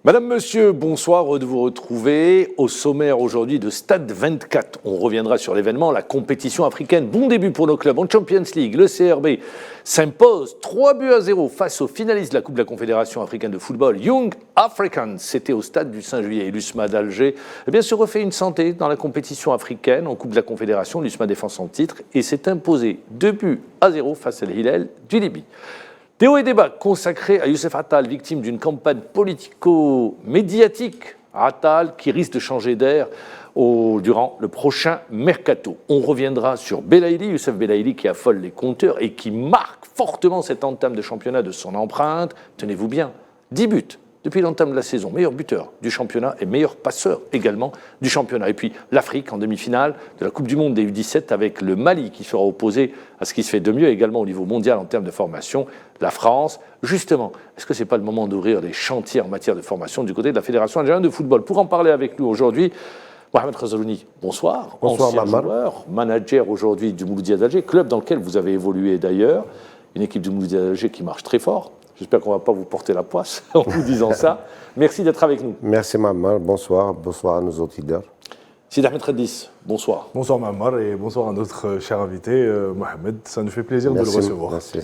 Madame, Monsieur, bonsoir, heureux de vous retrouver. Au sommaire aujourd'hui de Stade 24, on reviendra sur l'événement, la compétition africaine. Bon début pour nos clubs en Champions League. Le CRB s'impose 3-0 face aux finalistes de la Coupe de la Confédération africaine de football, Young Africans. C'était au stade du Saint-Julier. Et l'USMA d'Alger se refait une santé dans la compétition africaine en Coupe de la Confédération. L'USMA défend son titre et s'est imposé 2-0 face à l'Hilal du Libye. Des hauts et des bas consacrés à Youssef Attal, victime d'une campagne politico-médiatique. Attal qui risque de changer d'air durant le prochain mercato. On reviendra sur Belaïli, Youssef Belaïli qui affole les compteurs et qui marque fortement cette entame de championnat de son empreinte. Tenez-vous bien, 10 buts depuis l'entame de la saison. Meilleur buteur du championnat et meilleur passeur également du championnat. Et puis l'Afrique en demi-finale de la Coupe du Monde des U17 avec le Mali qui sera opposé à ce qui se fait de mieux également au niveau mondial en termes de formation. La France, justement, est-ce que ce n'est pas le moment d'ouvrir les chantiers en matière de formation du côté de la Fédération algérienne de football? Pour en parler avec nous aujourd'hui, Mohamed Razalouni, bonsoir. Bonsoir, ancien joueur, manager aujourd'hui du Mouloudia d'Alger, club dans lequel vous avez évolué d'ailleurs, une équipe du Mouloudia d'Alger qui marche très fort. J'espère qu'on ne va pas vous porter la poisse en vous disant ça. Merci d'être avec nous. Merci Mamar, bonsoir à nos auditeurs. Sid Ahmed Redis, bonsoir. Bonsoir Mamar et bonsoir à notre cher invité Mohamed. Ça nous fait plaisir de le recevoir. Merci,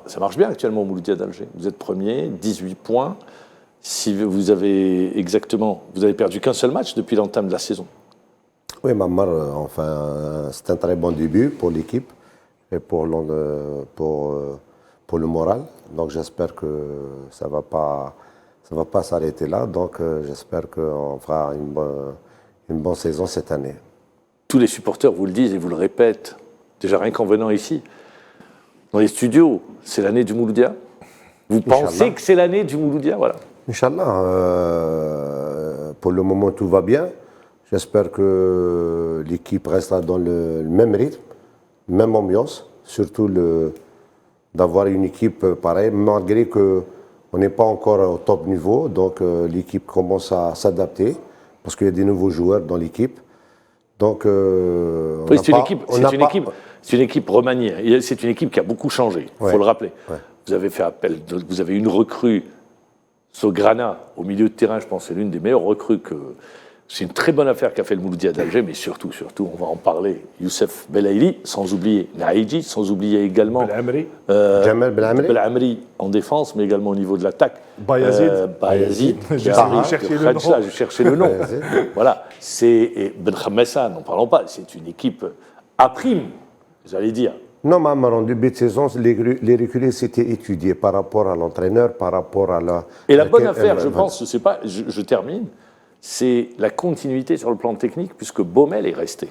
ça marche bien actuellement au Mouloudia d'Alger. Vous êtes premier, 18 points. Si vous avez perdu qu'un seul match depuis l'entame de la saison. Oui Mamar, c'est un très bon début pour l'équipe et pour le moral. Donc j'espère que ça va pas s'arrêter là. Donc j'espère qu'on fera une bonne saison cette année. Tous les supporters vous le disent et vous le répètent, déjà rien qu'en venant ici, dans les studios, c'est l'année du Mouloudia. Vous pensez que c'est l'année du Mouloudia, voilà. Inch'Allah, pour le moment tout va bien. J'espère que l'équipe restera dans le même rythme, même ambiance, surtout d'avoir une équipe pareille, malgré qu'on n'est pas encore au top niveau. Donc l'équipe commence à s'adapter, parce qu'il y a des nouveaux joueurs dans l'équipe. Donc, c'est une équipe remaniée. C'est une équipe qui a beaucoup changé, il faut le rappeler. Ouais. Vous avez fait appel, vous avez une recrue, Sograna, au milieu de terrain, je pense que c'est l'une des meilleures recrues que... C'est une très bonne affaire qu'a fait le Mouloudia d'Alger, mais surtout, on va en parler, Youssef Belaïli, sans oublier Naïdji, sans oublier également Jamel Belamri en défense, mais également au niveau de l'attaque. Bayazid. Je cherchais le nom. Voilà, c'est Ben Khamessa, n'en parlons pas, c'est une équipe à prime, j'allais dire. Non, Mamar, en début de saison, les reculés s'étaient étudiés par rapport à l'entraîneur, par rapport à la... Et la bonne affaire, je pense, je termine, c'est la continuité sur le plan technique, puisque Baumel est resté.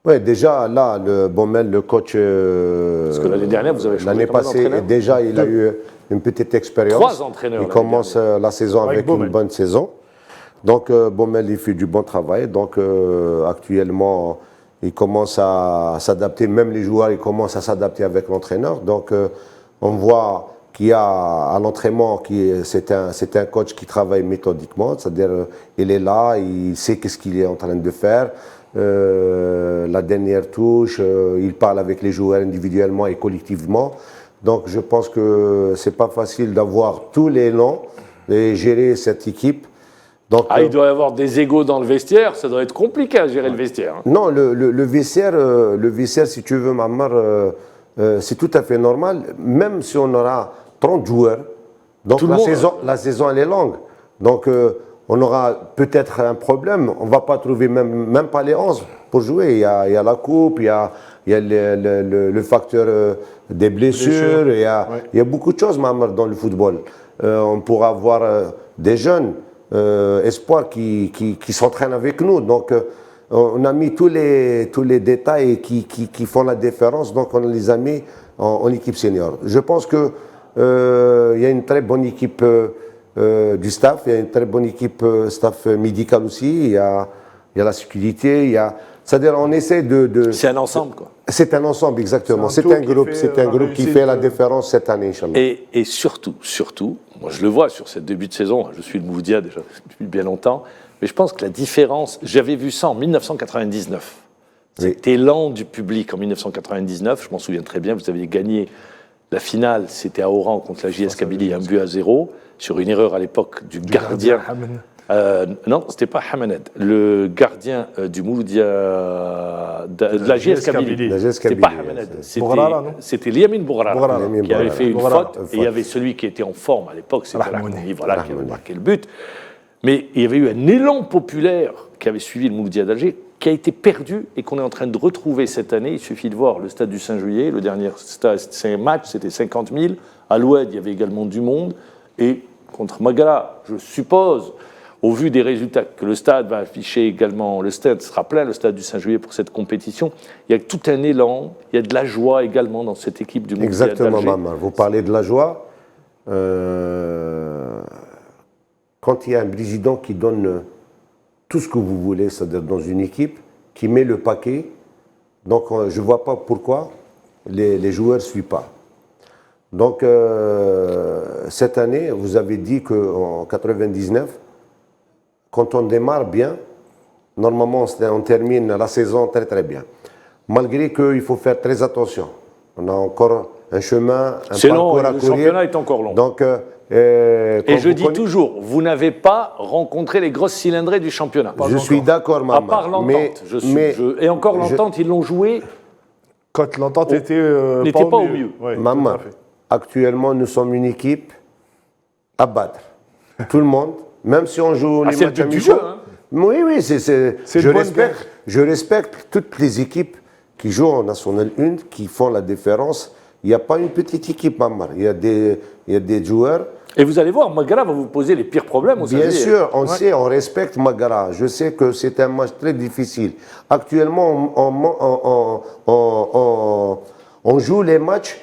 Oui, déjà, là, Baumel, le coach... Parce que l'année dernière, vous avez changé l'année passée, déjà, il a eu une petite expérience. 3 entraîneurs. Il commence la saison avec une bonne saison. Donc, Baumel, il fait du bon travail. Donc, actuellement, il commence à s'adapter. Même les joueurs, ils commencent à s'adapter avec l'entraîneur. Donc, on voit qu'il y a à l'entraînement, c'est un coach qui travaille méthodiquement, c'est-à-dire il est là, il sait qu'est-ce qu'il est en train de faire, la dernière touche, il parle avec les joueurs individuellement et collectivement. Donc je pense que c'est pas facile d'avoir tous les noms et gérer cette équipe. Donc, il doit y avoir des égos dans le vestiaire, ça doit être compliqué à gérer le vestiaire. Non, le vestiaire, si tu veux, Mamar, c'est tout à fait normal, même si on aura 30 joueurs. Donc la saison elle est longue. Donc on aura peut-être un problème. On ne va pas trouver même pas les 11 pour jouer. Il y a la coupe, il y a le facteur des blessures. Il y a beaucoup de choses même dans le football. On pourra avoir des jeunes espoirs qui s'entraînent avec nous. Donc on a mis tous les détails qui font la différence. Donc on les a mis en équipe senior. Je pense que il y a une très bonne équipe du staff, il y a une très bonne équipe staff médical aussi, il y a la sécurité, c'est-à-dire on essaie de... C'est un ensemble, quoi. C'est un ensemble, exactement. C'est un groupe qui fait la différence cette année, Inch'Allah. Et surtout, moi je le vois sur cette début de saison, je suis le Mouloudia déjà depuis bien longtemps, mais je pense que la différence, j'avais vu ça en 1999. Cet élan du public en 1999, je m'en souviens très bien, vous aviez gagné La finale, c'était à Oran contre la JS Kabylie, 1-0, sur une erreur à l'époque du gardien. Non, c'était pas Hamaned, le gardien du Mouloudia de la JS Kabylie. C'était pas Hamaned, c'était Liamin Bourara qui avait fait une faute. Et il y avait celui qui était en forme à l'époque, c'était Rahmouni, voilà, qui avait marqué le but. Mais il y avait eu un élan populaire qui avait suivi le Mouloudia d'Alger, qui a été perdu et qu'on est en train de retrouver cette année. Il suffit de voir le stade du 5 juillet. Le dernier match, c'était 50 000. À l'Oued, il y avait également du monde. Et contre Magara, je suppose, au vu des résultats que le stade va afficher également, le stade sera plein, le stade du 5 juillet pour cette compétition. Il y a tout un élan, il y a de la joie également dans cette équipe du Mouloudia d'Alger. Exactement, Maman. Vous parlez de la joie. Quand il y a un président qui donne tout ce que vous voulez, c'est-à-dire dans une équipe, qui met le paquet, donc je ne vois pas pourquoi les joueurs ne suivent pas. Donc cette année, vous avez dit qu'en 99, quand on démarre bien, normalement on termine la saison très très bien. Malgré qu'il faut faire très attention. On a encore un chemin, un parcours à courir. Le championnat est encore long. Donc, et je dis toujours, vous n'avez pas rencontré les grosses cylindrées du championnat. Je suis d'accord, Maman. À part l'entente. Et encore l'entente, ils l'ont joué. Quand l'entente n'était pas au mieux. Oui, Maman, actuellement, nous sommes une équipe à battre. Tout le monde, même si on joue les matchs amicaux. Hein. Oui, je respecte toutes les équipes qui jouent en National 1, qui font la différence. Il n'y a pas une petite équipe, Maman. Il y a des joueurs. Et vous allez voir, Magara va vous poser les pires problèmes au Bien sûr, on sait, on respecte Magara. Je sais que c'est un match très difficile. Actuellement, on joue les matchs,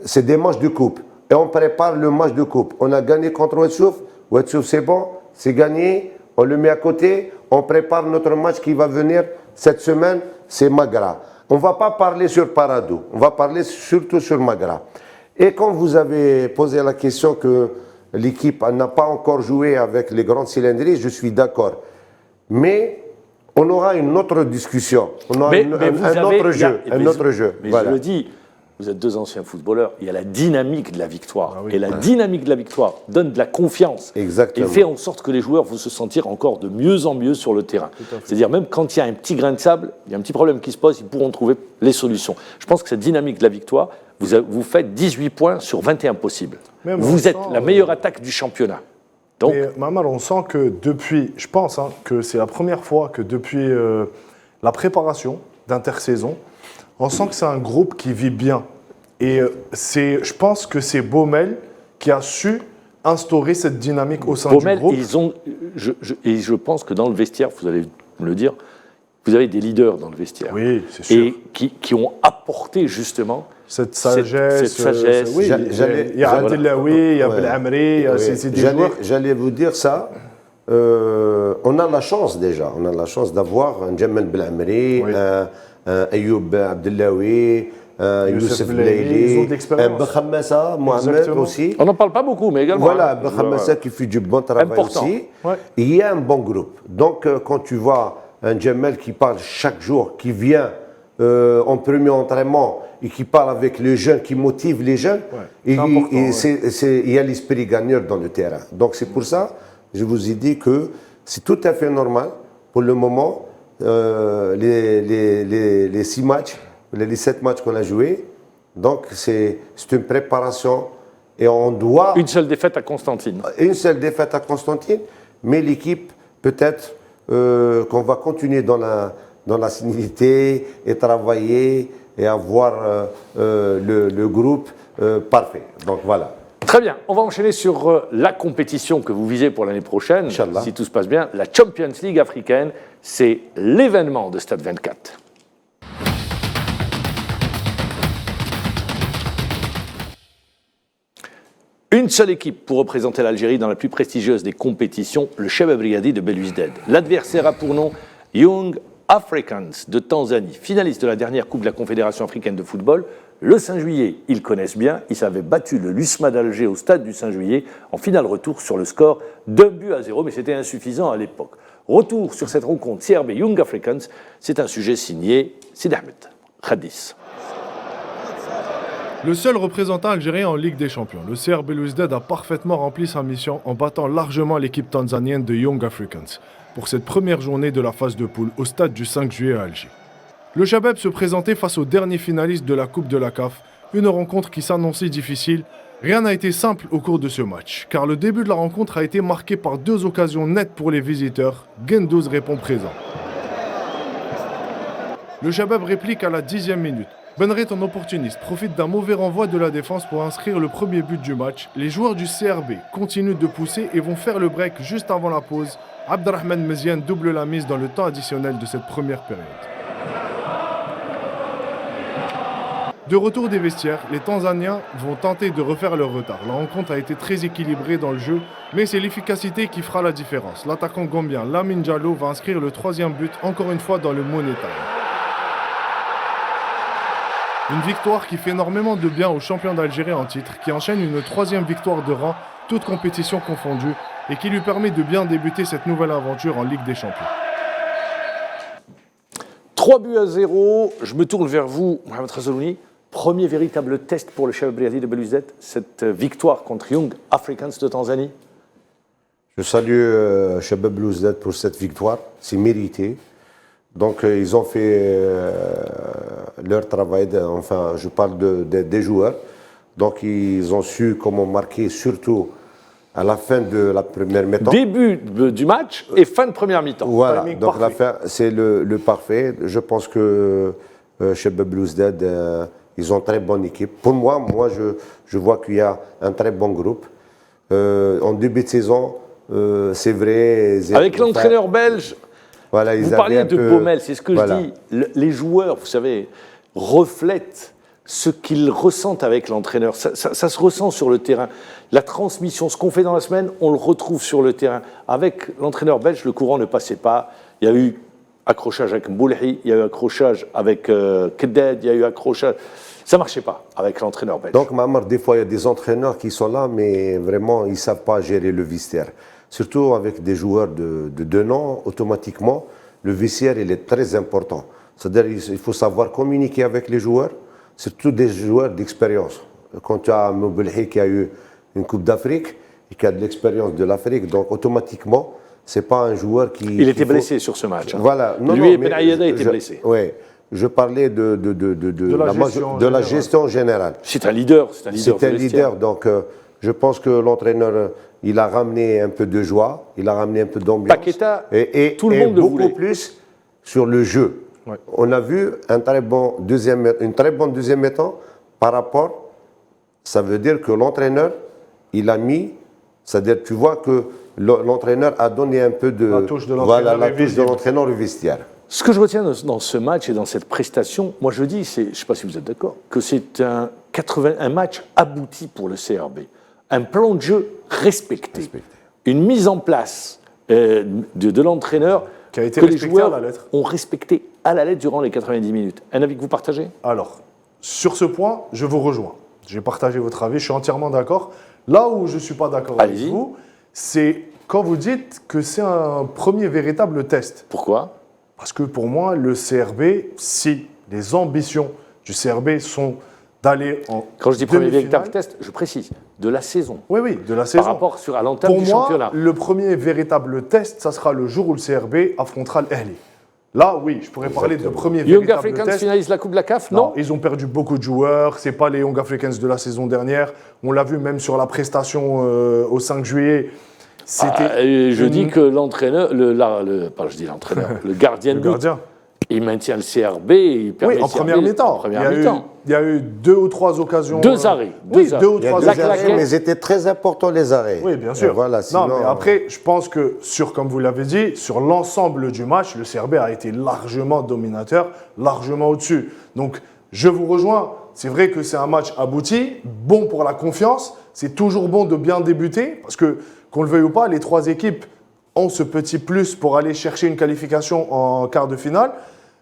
c'est des matchs de coupe. Et on prépare le match de coupe. On a gagné contre Ouetsouf. Ouetsouf, c'est bon, c'est gagné. On le met à côté. On prépare notre match qui va venir cette semaine, c'est Magara. On ne va pas parler sur Paradou. On va parler surtout sur Magara. Et quand vous avez posé la question que l'équipe n'a pas encore joué avec les grandes cylindries, je suis d'accord. Mais on aura une autre discussion. On aura un autre jeu. Mais voilà. Je le dis, vous êtes deux anciens footballeurs, il y a la dynamique de la victoire. Ah oui, et la dynamique de la victoire donne de la confiance. Exactement. Et fait en sorte que les joueurs vont se sentir encore de mieux en mieux sur le terrain. C'est-à-dire même quand il y a un petit grain de sable, il y a un petit problème qui se pose, ils pourront trouver les solutions. Je pense que cette dynamique de la victoire, vous faites 18 points sur 21 possibles. Vous êtes la meilleure attaque du championnat. Donc, mais Mamar, on sent que depuis, je pense que c'est la première fois que depuis la préparation d'intersaison, on sent que c'est un groupe qui vit bien. Et je pense que c'est Baumel qui a su instaurer cette dynamique au sein du groupe. Je pense que dans le vestiaire, vous allez me le dire, vous avez des leaders dans le vestiaire. Oui, c'est sûr. Et qui ont apporté justement cette sagesse. Oui, il y a Abdellaoui, il y a Belamri, c'est des joueurs. J'allais vous dire ça. On a la chance déjà. On a la chance d'avoir un Djamel Belamri, Ayoub Abdellaoui, Youssef Belaili, Bekhammassa, Mohamed aussi. On n'en parle pas beaucoup, mais également. Voilà, Bekhammassa qui fait du bon travail aussi. Ouais. Il y a un bon groupe. Donc, quand tu vois un Djamel qui parle chaque jour, qui vient en premier entraînement et qui parle avec les jeunes, qui motive les jeunes, il y a l'esprit gagneur dans le terrain. Donc, c'est pour ça, je vous ai dit que c'est tout à fait normal pour le moment. Les 6 matchs, les 7 matchs qu'on a joués. Donc, c'est une préparation et on doit... Une seule défaite à Constantine. Une seule défaite à Constantine, mais l'équipe, peut-être qu'on va continuer dans la sérénité et travailler et avoir le groupe parfait. Donc, voilà. Très bien, on va enchaîner sur la compétition que vous visez pour l'année prochaine, Inch'Allah. Si tout se passe bien, la Champions League africaine, c'est l'événement de Stade 24. Une seule équipe pour représenter l'Algérie dans la plus prestigieuse des compétitions, le Shabab Riyadi de Belouizdad. L'adversaire a pour nom Young Africans de Tanzanie, finaliste de la dernière Coupe de la Confédération africaine de football. Le 5 juillet, ils connaissent bien, ils avaient battu le Lusma d'Alger au stade du 5 juillet en finale retour sur le score d'1-0, mais c'était insuffisant à l'époque. Retour sur cette rencontre CRB Young Africans, c'est un sujet signé Sid Ahmed Khadis. Le seul représentant algérien en Ligue des Champions, le CR Belouizdad a parfaitement rempli sa mission en battant largement l'équipe tanzanienne de Young Africans pour cette première journée de la phase de poule au stade du 5 juillet à Alger. Le Chabab se présentait face au dernier finaliste de la Coupe de la CAF, une rencontre qui s'annonçait difficile. Rien n'a été simple au cours de ce match, car le début de la rencontre a été marqué par 2 occasions nettes pour les visiteurs. Guendouzi répond présent. Le Chabab réplique à la 10e minute. Benreit, en opportuniste, profite d'un mauvais renvoi de la défense pour inscrire le premier but du match. Les joueurs du CRB continuent de pousser et vont faire le break juste avant la pause. Abderrahmane Meziane double la mise dans le temps additionnel de cette première période. De retour des vestiaires, les Tanzaniens vont tenter de refaire leur retard. La rencontre a été très équilibrée dans le jeu, mais c'est l'efficacité qui fera la différence. L'attaquant gambien Lamine Diallo va inscrire le 3e but, encore une fois dans le Money Time. Une victoire qui fait énormément de bien aux champions d'Algérie en titre, qui enchaîne une 3e victoire de rang, toutes compétitions confondues, et qui lui permet de bien débuter cette nouvelle aventure en Ligue des Champions. 3-0, je me tourne vers vous, Mohamed Razolouni. Premier véritable test pour le Chabab Belouizdad de Belouizdad, cette victoire contre Young Africans de Tanzanie. Je salue Chabab Belouizdad pour cette victoire, c'est mérité. Donc ils ont fait leur travail, enfin je parle des joueurs. Donc ils ont su comment marquer, surtout à la fin de la première mi-temps. Début du match et fin de première mi-temps. Voilà, donc la fin, c'est le parfait. Je pense que Chabab Belouizdad, ils ont une très bonne équipe. Pour moi je vois qu'il y a un très bon groupe. En début de saison, c'est vrai... Avec l'entraîneur belge... Voilà, vous parliez de Baumel, c'est ce que je dis. Les joueurs, vous savez, reflètent ce qu'ils ressentent avec l'entraîneur. Ça se ressent sur le terrain. La transmission, ce qu'on fait dans la semaine, on le retrouve sur le terrain. Avec l'entraîneur belge, le courant ne passait pas. Il y a eu accrochage avec Mboulhi, il y a eu accrochage avec Keddad, il y a eu accrochage... Ça ne marchait pas avec l'entraîneur belge. Donc, Mamar, des fois, il y a des entraîneurs qui sont là, mais vraiment, ils ne savent pas gérer le vestiaire. Surtout avec des joueurs de 2 ans, automatiquement, le vestiaire, il est très important. C'est-à-dire qu'il faut savoir communiquer avec les joueurs, surtout des joueurs d'expérience. Quand tu as Mboulhi qui a eu une Coupe d'Afrique et qui a de l'expérience de l'Afrique, donc automatiquement, ce n'est pas un joueur qui... Il était blessé sur ce match. Hein. Voilà. Lui et Ben Ayada étaient blessés. Oui. Je parlais de la gestion générale. C'est un leader. C'est un leader. Donc, je pense que l'entraîneur, il a ramené un peu de joie, il a ramené un peu d'ambiance. Paqueta, et tout le monde le voulait. Beaucoup plus sur le jeu. Ouais. On a vu une très bonne deuxième mi-temps par rapport. Ça veut dire que l'entraîneur, il a mis. C'est-à-dire, tu vois que l'entraîneur a donné un peu de. La touche de l'entraîneur au vestiaire. Ce que je retiens dans ce match et dans cette prestation, moi je dis, je ne sais pas si vous êtes d'accord, que c'est un match abouti pour le CRB. Un plan de jeu respecté. Une mise en place de l'entraîneur qui a été que les joueurs à la lettre. Ont respecté à la lettre durant les 90 minutes. Un avis que vous partagez ? Alors, sur ce point, je vous rejoins. J'ai partagé votre avis, je suis entièrement d'accord. Là où je ne suis pas d'accord avec vous, c'est quand vous dites que c'est un premier véritable test. Pourquoi ? Parce que pour moi, le CRB, si les ambitions du CRB sont d'aller en Quand je dis premier véritable test, je précise, de la saison. Oui, de la saison. Par rapport à l'entame du championnat. Pour moi, le premier véritable test, ça sera le jour où le CRB affrontera l'Ahli. Là, oui, je pourrais parler de premier véritable test. Young Africans finalise la Coupe de la CAF, non ? Ils ont perdu beaucoup de joueurs. Ce n'est pas les Young Africans de la saison dernière. On l'a vu même sur la prestation au 5 juillet. Je dis que l'entraîneur, le gardien de but, il maintient le CRB et il permet en première mi-temps. Il y a eu 2 ou 3 occasions. 2 arrêts. 2 ou 3 arrêts, mais c'était très important les arrêts. Oui, bien sûr. Voilà, sinon... Non, mais après, je pense que, comme vous l'avez dit, sur l'ensemble du match, le CRB a été largement dominateur, largement au-dessus. Donc, je vous rejoins. C'est vrai que c'est un match abouti, bon pour la confiance. C'est toujours bon de bien débuter parce que, qu'on le veuille ou pas, les 3 équipes ont ce petit plus pour aller chercher une qualification en quart de finale.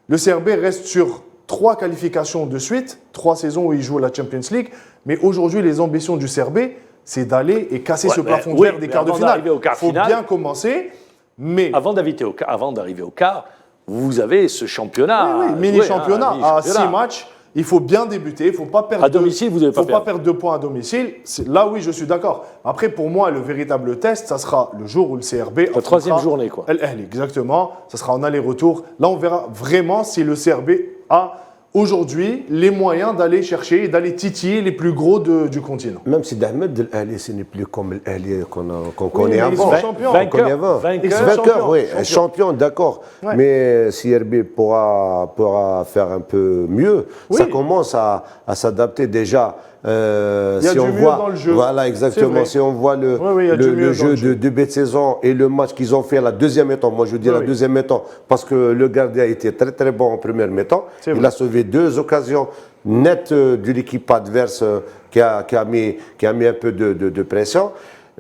Le CRB reste sur 3 qualifications de suite, 3 saisons où il joue la Champions League. Mais aujourd'hui, les ambitions du CRB, c'est d'aller et casser ce plafond de verre des quarts de finale. Il faut bien commencer. Mais avant d'arriver au quart, vous avez ce championnat. Oui, mini-championnat à 6 matchs. Il faut bien débuter, il ne faut pas perdre À domicile, vous devez pas faut pas perdre 2 points à domicile. Là, oui, je suis d'accord. Après, pour moi, le véritable test, ça sera le jour où le CRB. La troisième journée, quoi. Exactement. Ça sera en aller-retour. Là, on verra vraiment si le CRB a aujourd'hui les moyens d'aller chercher et d'aller titiller les plus gros du continent. Même si d'Ahmed, l'Ahli, ce n'est plus comme l'Ahli qu'on connaît mais avant. ils sont champions. Vainqueur, oui. Champion, d'accord. Ouais. Mais CRB pourra faire un peu mieux. Oui. Ça commence à s'adapter déjà. Il y a si du on mieux voit, dans le jeu. Voilà, exactement. Si on voit le jeu de début de saison et le match qu'ils ont fait la deuxième mi-temps, moi je dis la deuxième mi-temps, parce que le gardien était très très bon en première mi-temps. Il a sauvé 2 occasions nettes de l'équipe adverse qui a mis un peu de pression.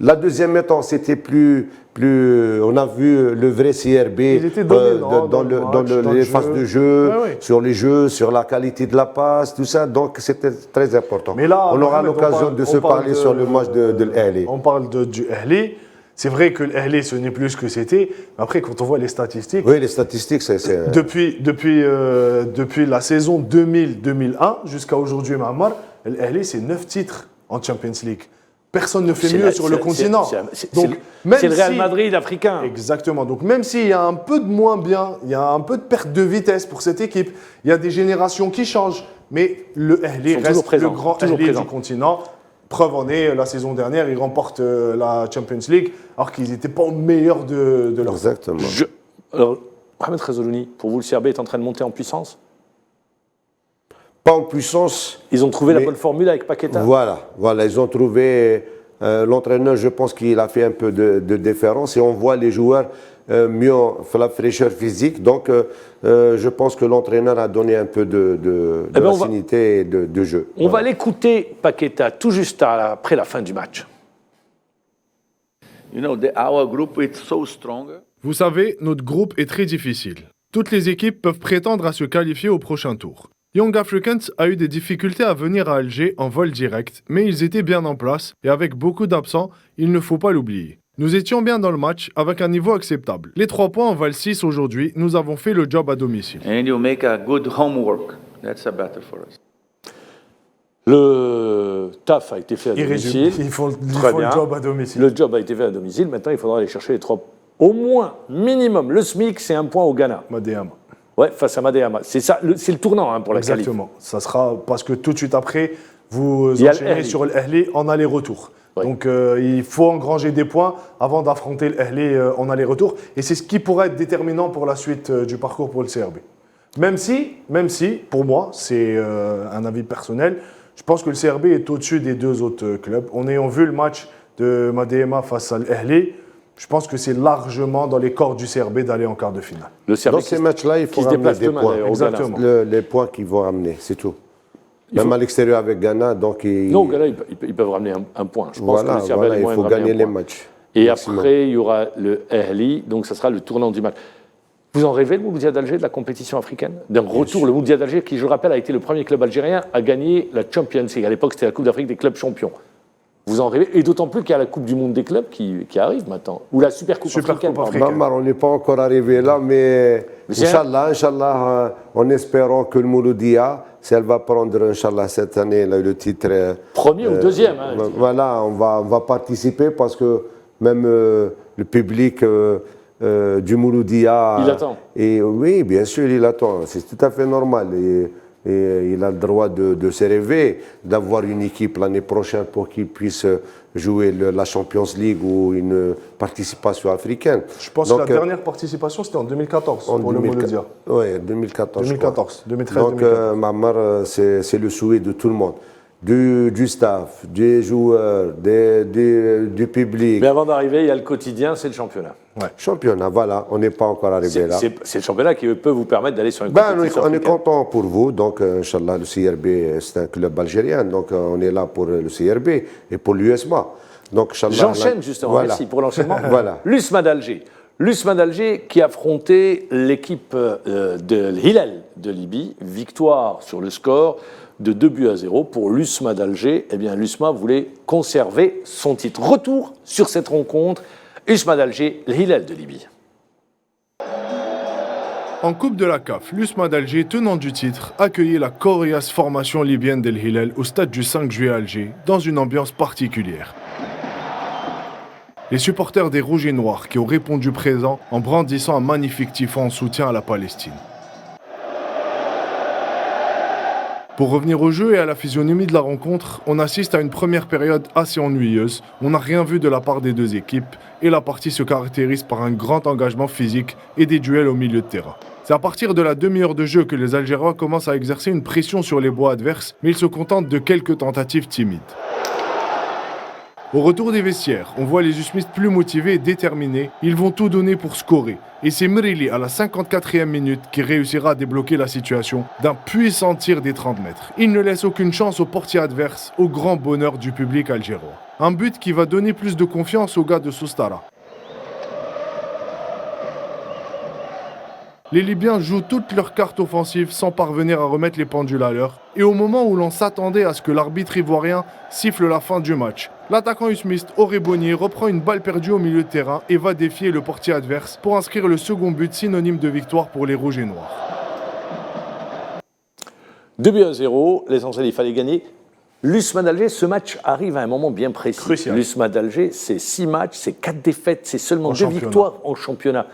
La deuxième mi-temps, c'était plus. On a vu le vrai CRB dans les phases de jeu, sur les jeux, sur la qualité de la passe, tout ça. Donc c'était très important. Mais là, on aura l'occasion de se parler sur le match de l'Ahli. On parle du Ahli. C'est vrai que l'Ahli, ce n'est plus ce que c'était. Mais après, quand on voit les statistiques. Oui, les statistiques, c'est. Depuis la saison 2000-2001 jusqu'à aujourd'hui, Mahamar, l'Ahli, c'est 9 titres en Champions League. Personne ne fait mieux sur le continent. C'est le Real Madrid africain. Exactement. Donc même s'il y a un peu de moins bien, il y a un peu de perte de vitesse pour cette équipe, il y a des générations qui changent, mais le Ahli reste le grand Ahli du continent. Preuve en est, la saison dernière, ils remportent la Champions League, alors qu'ils n'étaient pas au meilleur de leur... Exactement. Alors, Mohamed Khazalouni, pour vous, le CRB est en train de monter en puissance? Pas en puissance. Ils ont trouvé la bonne formule avec Paqueta. Voilà, ils ont trouvé l'entraîneur, je pense qu'il a fait un peu de différence et on voit les joueurs mieux la fraîcheur physique. Donc, je pense que l'entraîneur a donné un peu de facilité et de jeu. On va l'écouter, Paqueta, tout juste après la fin du match. Vous savez, notre groupe est très difficile. Toutes les équipes peuvent prétendre à se qualifier au prochain tour. Young Africans a eu des difficultés à venir à Alger en vol direct, mais ils étaient bien en place et avec beaucoup d'absents, il ne faut pas l'oublier. Nous étions bien dans le match avec un niveau acceptable. Les 3 points en valent 6 aujourd'hui, nous avons fait le job à domicile. And you make a good homework. That's a better for us. Le taf a été fait à domicile. Ils font Très bien. le job à domicile. Le job a été fait à domicile. Maintenant, il faudra aller chercher les 3, au moins, minimum. Le SMIC, c'est 1 point au Ghana. Madéama. Ouais, face à Madéama. C'est ça, c'est le tournant pour la qualif. Exactement. Ça sera parce que tout de suite après, vous enchaînez sur l'Ahli en aller-retour. Ouais. Donc il faut engranger des points avant d'affronter l'Ahli en aller-retour. Et c'est ce qui pourrait être déterminant pour la suite du parcours pour le CRB. Même si, pour moi, c'est un avis personnel, je pense que le CRB est au-dessus des 2 autres clubs. En ayant vu le match de Madéama face à l'Ahli, je pense que c'est largement dans les cordes du CRB d'aller en quart de finale. Dans ces matchs-là, il faut ramener des points. Exactement. Les points qu'ils vont ramener, c'est tout. Même à l'extérieur avec Ghana. Donc non, Ghana, ils peuvent ramener un point. Je pense que le CRB a les il moyens faut de ramener gagner un les point. matchs. Et maximum. après, il y aura le Ahli, donc ça sera le tournant du match. Vous en rêvez, le Mouloudia d'Alger, de la compétition africaine? D'un retour, le Mouloudia d'Alger, qui, je le rappelle, a été le premier club algérien à gagner la Champions League. À l'époque, c'était la Coupe d'Afrique des clubs champions. Vous en rêvez? Et d'autant plus qu'il y a la Coupe du Monde des clubs qui arrive maintenant. Ou la Super Coupe africaine. Mamar, on n'est pas encore arrivé là, mais Inch'Allah, en espérant que le Mouloudia, si elle va prendre, Inch'Allah, cette année le titre. Premier ou deuxième. Voilà, on va participer parce que même le public du Mouloudia. Il attend. Et oui, bien sûr, il attend. C'est tout à fait normal. Et il a le droit de se rêver, d'avoir une équipe l'année prochaine pour qu'il puisse jouer la Champions League ou une participation africaine. Je pense que la dernière participation, c'était en 2014 pour le Mouloudia. Oui, 2014. 2013. Donc, Mamar, c'est le souhait de tout le monde. Du staff, des joueurs, du public. Mais avant d'arriver, il y a le quotidien, c'est le championnat. Ouais. Championnat, voilà, on n'est pas encore arrivé là. C'est le championnat qui peut vous permettre d'aller sur une compétition on est content pour vous, donc Inch'Allah, le CRB, c'est un club algérien, donc on est là pour le CRB et pour l'USMA. J'enchaîne justement, voilà. Merci pour l'enchaînement. Voilà. L'USMA d'Alger. L'USMA d'Alger qui affrontait l'équipe de Hilal de Libye, victoire sur le score de 2-0 pour l'USMA d'Alger. Eh bien, l'USMA voulait conserver son titre. Retour sur cette rencontre, USMA d'Alger, Hilal de Libye. En Coupe de la CAF, l'USMA d'Alger, tenant du titre, accueillait la coriace formation libyenne d'El Hilal au stade du 5 juillet à Alger, dans une ambiance particulière. Les supporters des Rouges et Noirs qui ont répondu présent en brandissant un magnifique tifo en soutien à la Palestine. Pour revenir au jeu et à la physionomie de la rencontre, on assiste à une première période assez ennuyeuse. On n'a rien vu de la part des deux équipes et la partie se caractérise par un grand engagement physique et des duels au milieu de terrain. C'est à partir de la demi-heure de jeu que les Algérois commencent à exercer une pression sur les bois adverses, mais ils se contentent de quelques tentatives timides. Au retour des vestiaires, on voit les Usmistes plus motivés et déterminés. Ils vont tout donner pour scorer. Et c'est Mrili à la 54e minute qui réussira à débloquer la situation d'un puissant tir des 30 mètres. Il ne laisse aucune chance au portier adverse, au grand bonheur du public algérois. Un but qui va donner plus de confiance aux gars de Soustara. Les Libyens jouent toutes leurs cartes offensives sans parvenir à remettre les pendules à l'heure. Et au moment où l'on s'attendait à ce que l'arbitre ivoirien siffle la fin du match, l'attaquant usmiste Orébonier reprend une balle perdue au milieu de terrain et va défier le portier adverse pour inscrire le second but synonyme de victoire pour les Rouges et Noirs. 2-0, l'essentiel il fallait gagner. L'USMA d'Alger, ce match arrive à un moment bien précis. Crucial. L'USMA d'Alger, c'est 6 matchs, c'est 4 défaites, c'est seulement En 2 championnat. victoires en championnat.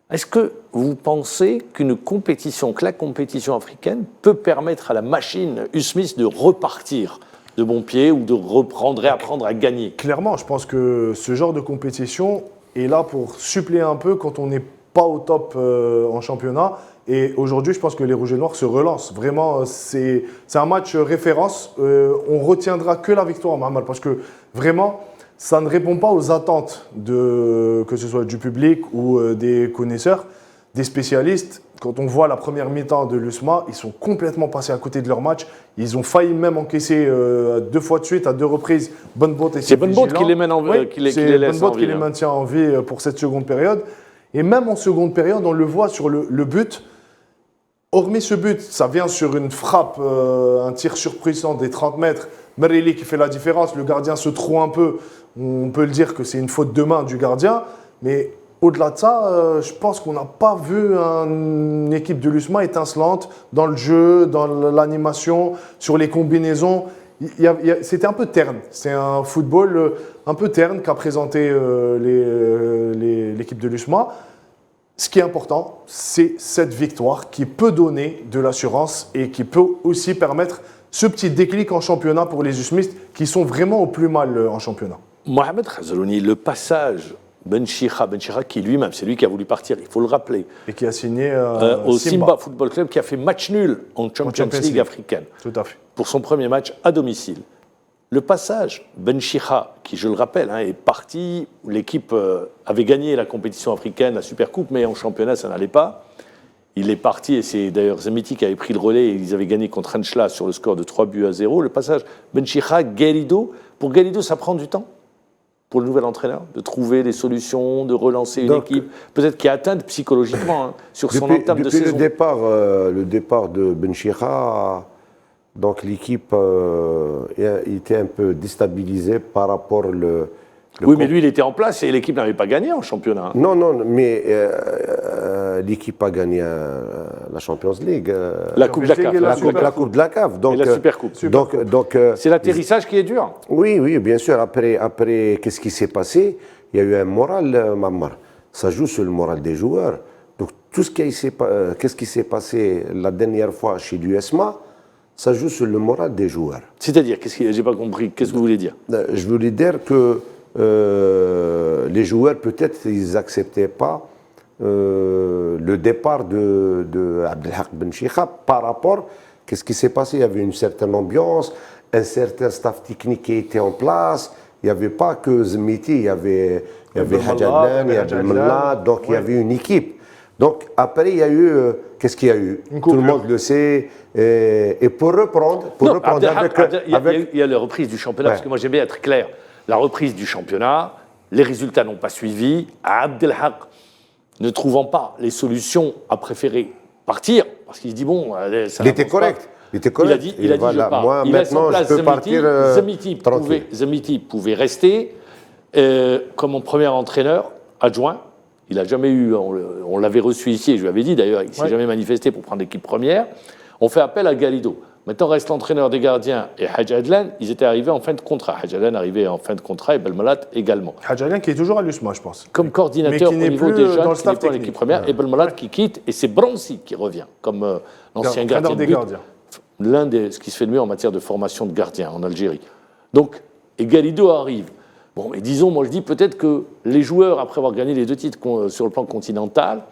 Est-ce que vous pensez qu'une compétition, que la compétition africaine peut permettre à la machine usmiste de repartir de bon pied ou de reprendre et apprendre à gagner? Clairement, je pense que ce genre de compétition est là pour suppléer un peu quand on n'est pas au top en championnat. Et aujourd'hui, je pense que les Rouges et Noirs se relancent. Vraiment, c'est un match référence. On retiendra que la victoire, Mohamed, parce que vraiment, ça ne répond pas aux attentes que ce soit du public ou des connaisseurs, des spécialistes. Quand on voit la première mi-temps de l'USMA, ils sont complètement passés à côté de leur match. Ils ont failli même encaisser 2 fois de suite, à 2 reprises. Bonne Botte et C'est Bonne Botte qui les mène en vie, oui, qui les c'est laisse Bonne en Botte vie, qui les hein. maintient en vie pour cette seconde période. Et même en seconde période, on le voit sur le but. Hormis ce but, ça vient sur une frappe, un tir surpuissant des 30 mètres. Merili qui fait la différence, le gardien se trouve un peu. On peut le dire que c'est une faute de main du gardien. Mais au-delà de ça, je pense qu'on n'a pas vu une équipe de l'USMA étincelante dans le jeu, dans l'animation, sur les combinaisons. C'était un peu terne. C'est un football un peu terne qu'a présenté l'équipe de l'USMA. Ce qui est important, c'est cette victoire qui peut donner de l'assurance et qui peut aussi permettre ce petit déclic en championnat pour les Usmistes qui sont vraiment au plus mal en championnat. Mohamed Khazalouni, le passage Benchikha qui lui-même, c'est lui qui a voulu partir, il faut le rappeler, Et qui a signé au Simba Football Club, qui a fait match nul en Champions League africaine Tout à fait. pour son premier match à domicile. Le passage Benchikha, qui je le rappelle, est parti, l'équipe avait gagné la compétition africaine, la Supercoupe, mais en championnat ça n'allait pas. Il est parti, et c'est d'ailleurs Zemiti qui avait pris le relais, et ils avaient gagné contre Enchla sur le score de 3-0. Le passage Benchikha, Guerido, pour Guerido ça prend du temps pour le nouvel entraîneur, de trouver des solutions, de relancer une équipe, peut-être qui est atteinte psychologiquement sur son entame de saison. Le départ de Benchikha, donc l'équipe était un peu déstabilisée par rapport Mais lui il était en place et l'équipe n'avait pas gagné en championnat. Non, mais l'équipe a gagné la Champions League. La Coupe de la CAF. La Coupe de la CAF. Donc, et la Supercoupe. C'est l'atterrissage qui est dur. Oui, bien sûr. Après qu'est-ce qui s'est passé? Il y a eu un moral, Mammar. Ça joue sur le moral des joueurs. Donc, qu'est-ce qui s'est passé la dernière fois chez l'USMA, ça joue sur le moral des joueurs. C'est-à-dire, j'ai pas compris, qu'est-ce que vous voulez dire? Je voulais dire que les joueurs, peut-être, ils n'acceptaient pas le départ de Abdelhak Benchikha par rapport à ce qui s'est passé. Il y avait une certaine ambiance, un certain staff technique qui était en place. Il n'y avait pas que Zemiti, il y avait Hadjadlan, il y avait Mullah, donc il y avait une équipe. Donc après, il y a eu, qu'est-ce qu'il y a eu? Tout le monde le sait. Et pour reprendre, il y a la reprise du championnat, parce que moi j'aime bien être clair. La reprise du championnat, les résultats n'ont pas suivi. Abdelhak, ne trouvant pas les solutions, a préféré partir, parce qu'il se dit, bon, ça il était correct. Il a dit, voilà, je pars. moi, Il laisse en place tranquille. Zemiti pouvait rester comme premier entraîneur adjoint. Il n'a jamais eu, on l'avait reçu ici, et je lui avais dit d'ailleurs, il ne s'est jamais manifesté pour prendre l'équipe première. On fait appel à Garrido. Maintenant reste l'entraîneur des gardiens et Hadj Adlan. Ils étaient arrivés en fin de contrat. Hadj Adlan arrivait en fin de contrat et Belmalat également. Hadj Adlan qui est toujours à l'USMA, je pense. Comme coordinateur au niveau des jeunes, qui n'est pas l'équipe première, Ouais. et Belmalat qui quitte, et c'est Bronsi qui revient comme l'ancien gardien de des but. gardiens. L'un des ce qui se fait de mieux en matière de formation de gardiens en Algérie. Donc, et Garrido arrive. Bon, mais disons, moi je dis peut-être que les joueurs, après avoir gagné les 2 titres sur le plan continental,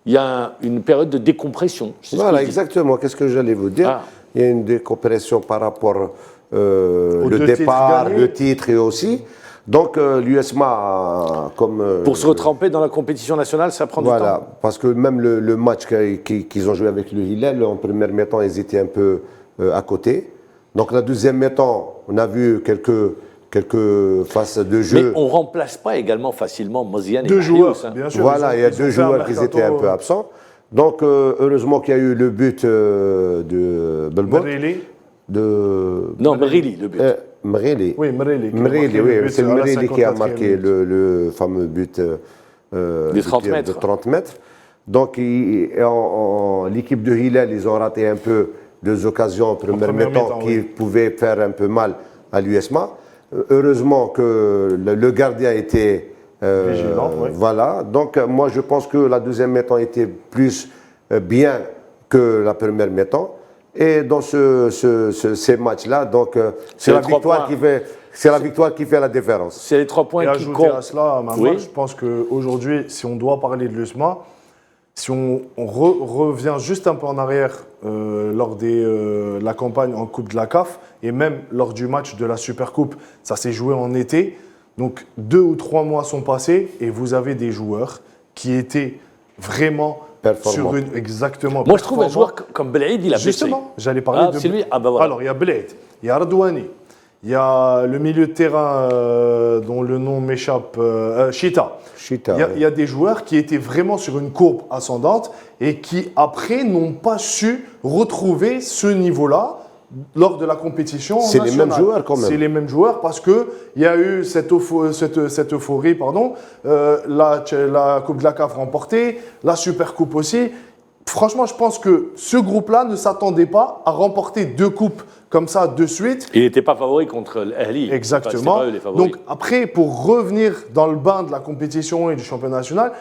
il y a une période de décompression. Voilà, exactement. Qu'est-ce que j'allais vous dire? Ah. Il y a une décompression par rapport le 2 départ, titres gagnés. le titre et aussi. Donc l'USMA, comme... Pour se retremper dans la compétition nationale, ça prend du voilà, temps. parce que même le match qu'ils ont joué avec le Hilal, en première mi-temps, ils étaient un peu à côté. Donc la deuxième mi-temps, on a vu quelques phases de jeu. Mais on ne remplace pas également facilement Moziane et 2 joueurs, Marius, hein. bien sûr. Voilà, il y a 2 joueurs qui mercato, étaient un peu absents. Donc heureusement qu'il y a eu le but de Belbot. Mreli. Non, Mrili, le but. Mreli. Oui, Mreli. Mreli, oui, c'est Mreli qui a marqué le fameux but Des 30 de mètres. 30 mètres. Donc, l'équipe de Hilal, ils ont raté un peu 2 occasions en première première mi-temps mi-temps, qui oui. pouvaient faire un peu mal à l'USMA. Heureusement que le gardien était Vigilant, oui. voilà. Donc, moi, je pense que la deuxième mi-temps était plus bien que la première mi-temps. Et dans ces matchs-là, donc c'est les la 3 victoire points. c'est la victoire qui fait la différence. C'est les 3 Et points qui ajouter à comptent. cela, Mamar, Oui. je pense qu'aujourd'hui, si on doit parler de l'USMA, si on revient juste un peu en arrière lors de la campagne en Coupe de la CAF et même lors du match de la Supercoupe, ça s'est joué en été. Donc 2 ou 3 mois sont passés et vous avez des joueurs qui étaient vraiment Performants. sur une... Exactement. Moi, je trouve un performants. joueur comme Belaïd, il a baissé. Justement, j'allais parler Ah, de... c'est lui. Ah, bah voilà. Alors, il y a Bled, il y a Radouani, il y a le milieu de terrain dont le nom m'échappe, Chita. Chita, Il y a des joueurs qui étaient vraiment sur une courbe ascendante et qui, après, n'ont pas su retrouver ce niveau-là lors de la compétition C'est les nationale. mêmes joueurs, quand même. C'est les mêmes joueurs parce qu'il y a eu cette euphorie, pardon, la Coupe de la CAF remportée, la Supercoupe aussi. Franchement, je pense que ce groupe-là ne s'attendait pas à remporter 2 coupes comme ça de suite. Il n'était pas favori contre l'Ahli. Exactement. C'était pas eux les favoris. Donc après, pour revenir dans le bain de la compétition et du championnat national,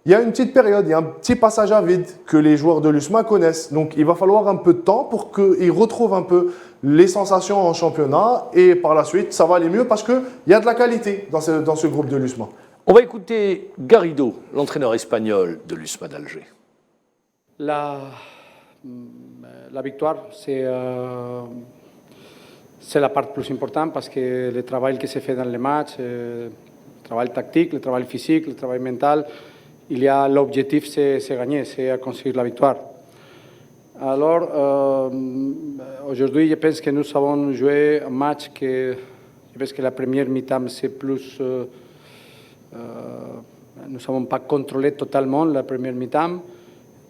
il y a une petite période, il y a un petit passage à vide que les joueurs de l'USMA connaissent. Donc il va falloir un peu de temps pour qu'ils retrouvent un peu les sensations en championnat et par la suite, ça va aller mieux parce qu'il y a de la qualité dans ce groupe de l'USMA. On va écouter Garrido, l'entraîneur espagnol de l'USMA d'Alger. La victoire, c'est la part plus importante parce que le travail qui se fait dans les matchs, le travail tactique, le travail physique, le travail mental, il y a l'objectif, c'est gagner, c'est conseguir la victoire. Alors, aujourd'hui, je pense que nous avons joué un match que je pense que la première mi-temps, c'est plus... nous n'avons pas contrôlé totalement la première mi-temps.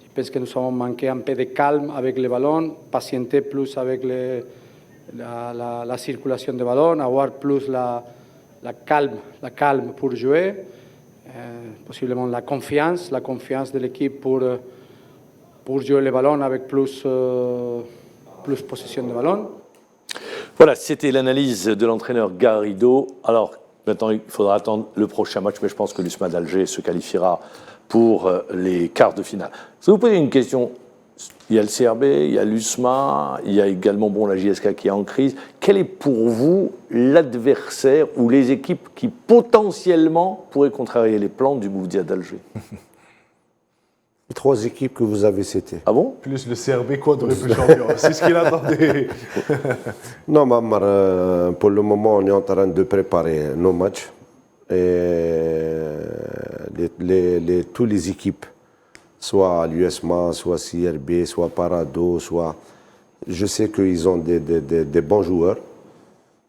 Je pense que nous avons manqué un peu de calme avec le ballon, patienter plus avec la circulation de ballon, avoir plus la calme pour jouer, possiblement la confiance de l'équipe pour jouer le ballon avec plus possession de ballon. Voilà, c'était l'analyse de l'entraîneur Garrido. Alors, maintenant, il faudra attendre le prochain match, mais je pense que l'USMA d'Alger se qualifiera pour les quarts de finale. Si vous posez une question, il y a le CRB, il y a l'USMA, il y a également la JSK qui est en crise. Quel est pour vous l'adversaire ou les équipes qui potentiellement pourraient contrarier les plans du Moudia d'Alger? Les 3 équipes que vous avez citées. Ah bon? Plus le CRB quadruple champion, c'est ce qu'il attendait. Non, Mamar, pour le moment, on est en train de préparer nos matchs. Et toutes les équipes, soit l'USMA, soit CRB, soit Parado, soit... Je sais qu'ils ont des bons joueurs.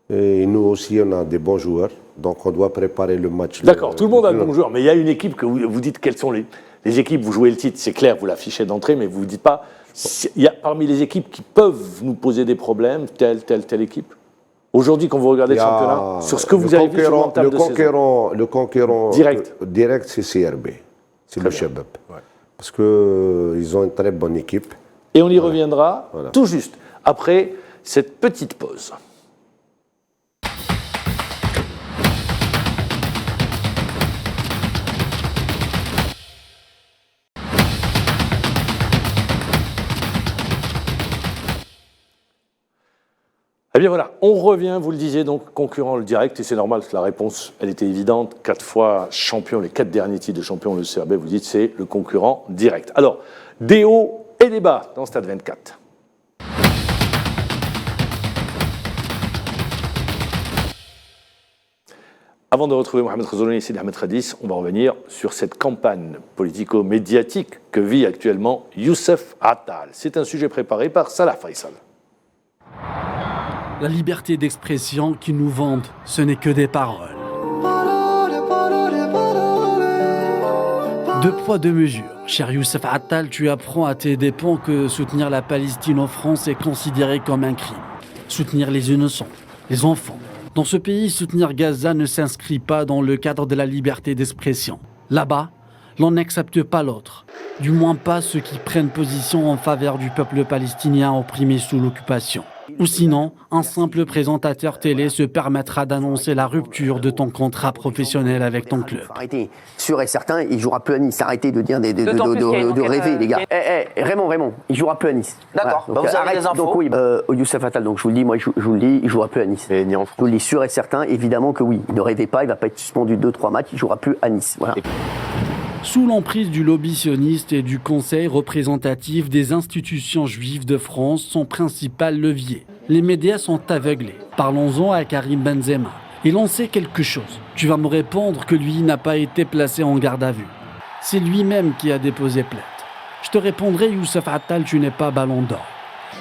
Et nous aussi, on a des bons joueurs. Donc, on doit préparer le match. D'accord, tout le monde a de bons joueurs, mais il y a une équipe que vous dites quelles sont les équipes, vous jouez le titre, c'est clair, vous l'affichez d'entrée, mais vous ne dites pas, il y a parmi les équipes qui peuvent nous poser des problèmes, telle équipe. Aujourd'hui, quand vous regardez le championnat, sur ce que vous avez vu sur l'entame de saison. Le conquérant Direct. direct, c'est CRB. c'est le Shabab. Ouais. Parce qu'ils ont une très bonne équipe. Et on y reviendra tout juste après cette petite pause. Eh bien voilà, on revient, vous le disiez, donc concurrent le direct, et c'est normal que la réponse, elle était évidente, 4 fois champion, les 4 derniers titres de champion, le CRB, vous dites c'est le concurrent direct. Alors, des hauts et des bas dans Stade 24. Avant de retrouver Mohamed Khazolani et Sidi Ahmed Khadis, on va revenir sur cette campagne politico-médiatique que vit actuellement Youssef Attal. C'est un sujet préparé par Salah Faisal. La liberté d'expression qui nous vendent, ce n'est que des paroles. Deux poids, deux mesures. Cher Youssef Attal, tu apprends à tes dépens que soutenir la Palestine en France est considéré comme un crime. Soutenir les innocents, les enfants. Dans ce pays, soutenir Gaza ne s'inscrit pas dans le cadre de la liberté d'expression. Là-bas, l'on n'accepte pas l'autre. Du moins pas ceux qui prennent position en faveur du peuple palestinien opprimé sous l'occupation. Ou sinon, un simple présentateur télé se permettra d'annoncer la rupture de ton contrat professionnel avec ton club. Arrêtez, sûr et certain, il jouera plus à Nice. Arrêtez de dire de rêver, les gars. Raymond, il jouera plus à Nice. D'accord, voilà. vous avez des infos. Donc oui, Youssef Attal, donc je vous le dis, moi je vous le dis, il jouera plus à Nice. Et ni en France. Je vous le dis sûr et certain, évidemment que oui. Ne rêvez pas, il va pas être suspendu 2-3 matchs, il jouera plus à Nice. Voilà. Sous l'emprise du lobby sioniste et du conseil représentatif des institutions juives de France, son principal levier. Les médias sont aveuglés. Parlons-en à Karim Benzema. Il en sait quelque chose. Tu vas me répondre que lui n'a pas été placé en garde à vue. C'est lui-même qui a déposé plainte. Je te répondrai, Youssef Attal, tu n'es pas ballon d'or.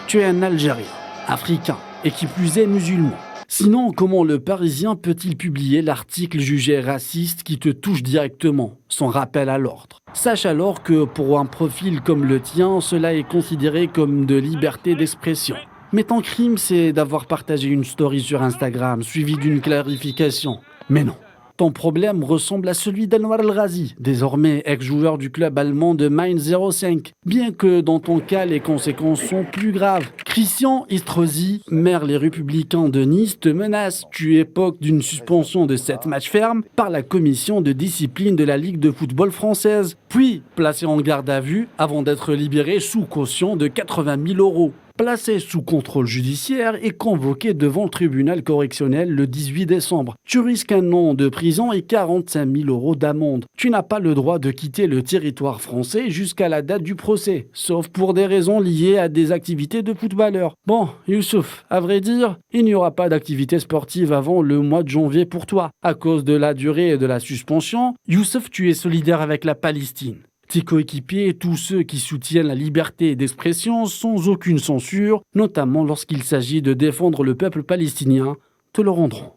Tu es un Algérien, africain, et qui plus est musulman. Sinon, comment le Parisien peut-il publier l'article jugé raciste qui te touche directement, sans rappel à l'ordre? Sache alors que pour un profil comme le tien, cela est considéré comme de liberté d'expression. Mais ton crime, c'est d'avoir partagé une story sur Instagram, suivie d'une clarification. Mais non. Ton problème ressemble à celui d'Anwar El Ghazi, désormais ex-joueur du club allemand de Mainz 05. Bien que dans ton cas, les conséquences sont plus graves. Christian Estrosi, maire Les Républicains de Nice, te menace. Tu évoques d'une suspension de 7 matchs fermes par la commission de discipline de la Ligue de football française. Puis, placé en garde à vue avant d'être libéré sous caution de 80 000 €. Placé sous contrôle judiciaire et convoqué devant le tribunal correctionnel le 18 décembre. Tu risques 1 an de prison et 45 000 € d'amende. Tu n'as pas le droit de quitter le territoire français jusqu'à la date du procès, sauf pour des raisons liées à des activités de footballeur. Bon, Youssouf, à vrai dire, il n'y aura pas d'activité sportive avant le mois de janvier pour toi. À cause de la durée et de la suspension, Youssouf, tu es solidaire avec la Palestine. Tes coéquipiers et tous ceux qui soutiennent la liberté d'expression sans aucune censure, notamment lorsqu'il s'agit de défendre le peuple palestinien, te le rendront.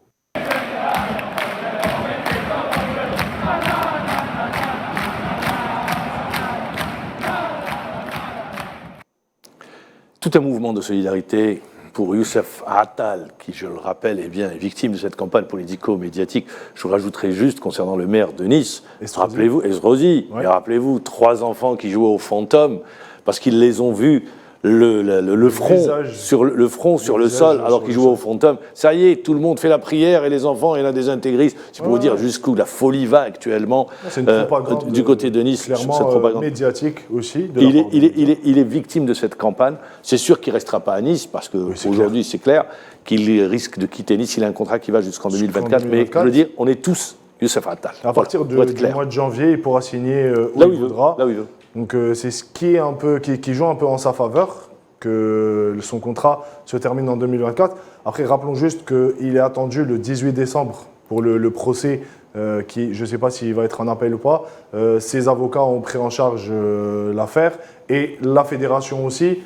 Tout un mouvement de solidarité pour Youssef Attal, qui, je le rappelle, est victime de cette campagne politico-médiatique. Je vous rajouterai juste, concernant le maire de Nice, rappelez-vous, Estrosi, ouais. Rappelez-vous, 3 enfants qui jouaient au fantôme, parce qu'ils les ont vus le front sur le sol, alors qu'ils jouaient au fantôme. Ça y est, tout le monde fait la prière et les enfants, il y en a des intégristes. C'est pour vous dire jusqu'où la folie va actuellement du côté de Nice. Clairement, cette propagande médiatique aussi. Il est victime de cette campagne. C'est sûr qu'il ne restera pas à Nice, parce qu'aujourd'hui, c'est clair qu'il risque de quitter Nice. Il a un contrat qui va jusqu'en 2024. Mais je veux dire, on est tous Youssef Attal. À partir du mois de janvier, il pourra signer où il voudra. Là où il veut. Donc c'est ce qui est qui joue un peu en sa faveur, que son contrat se termine en 2024. Après, rappelons juste qu'il est attendu le 18 décembre pour le procès qui, je ne sais pas s'il va être en appel ou pas. Ses avocats ont pris en charge l'affaire et la fédération aussi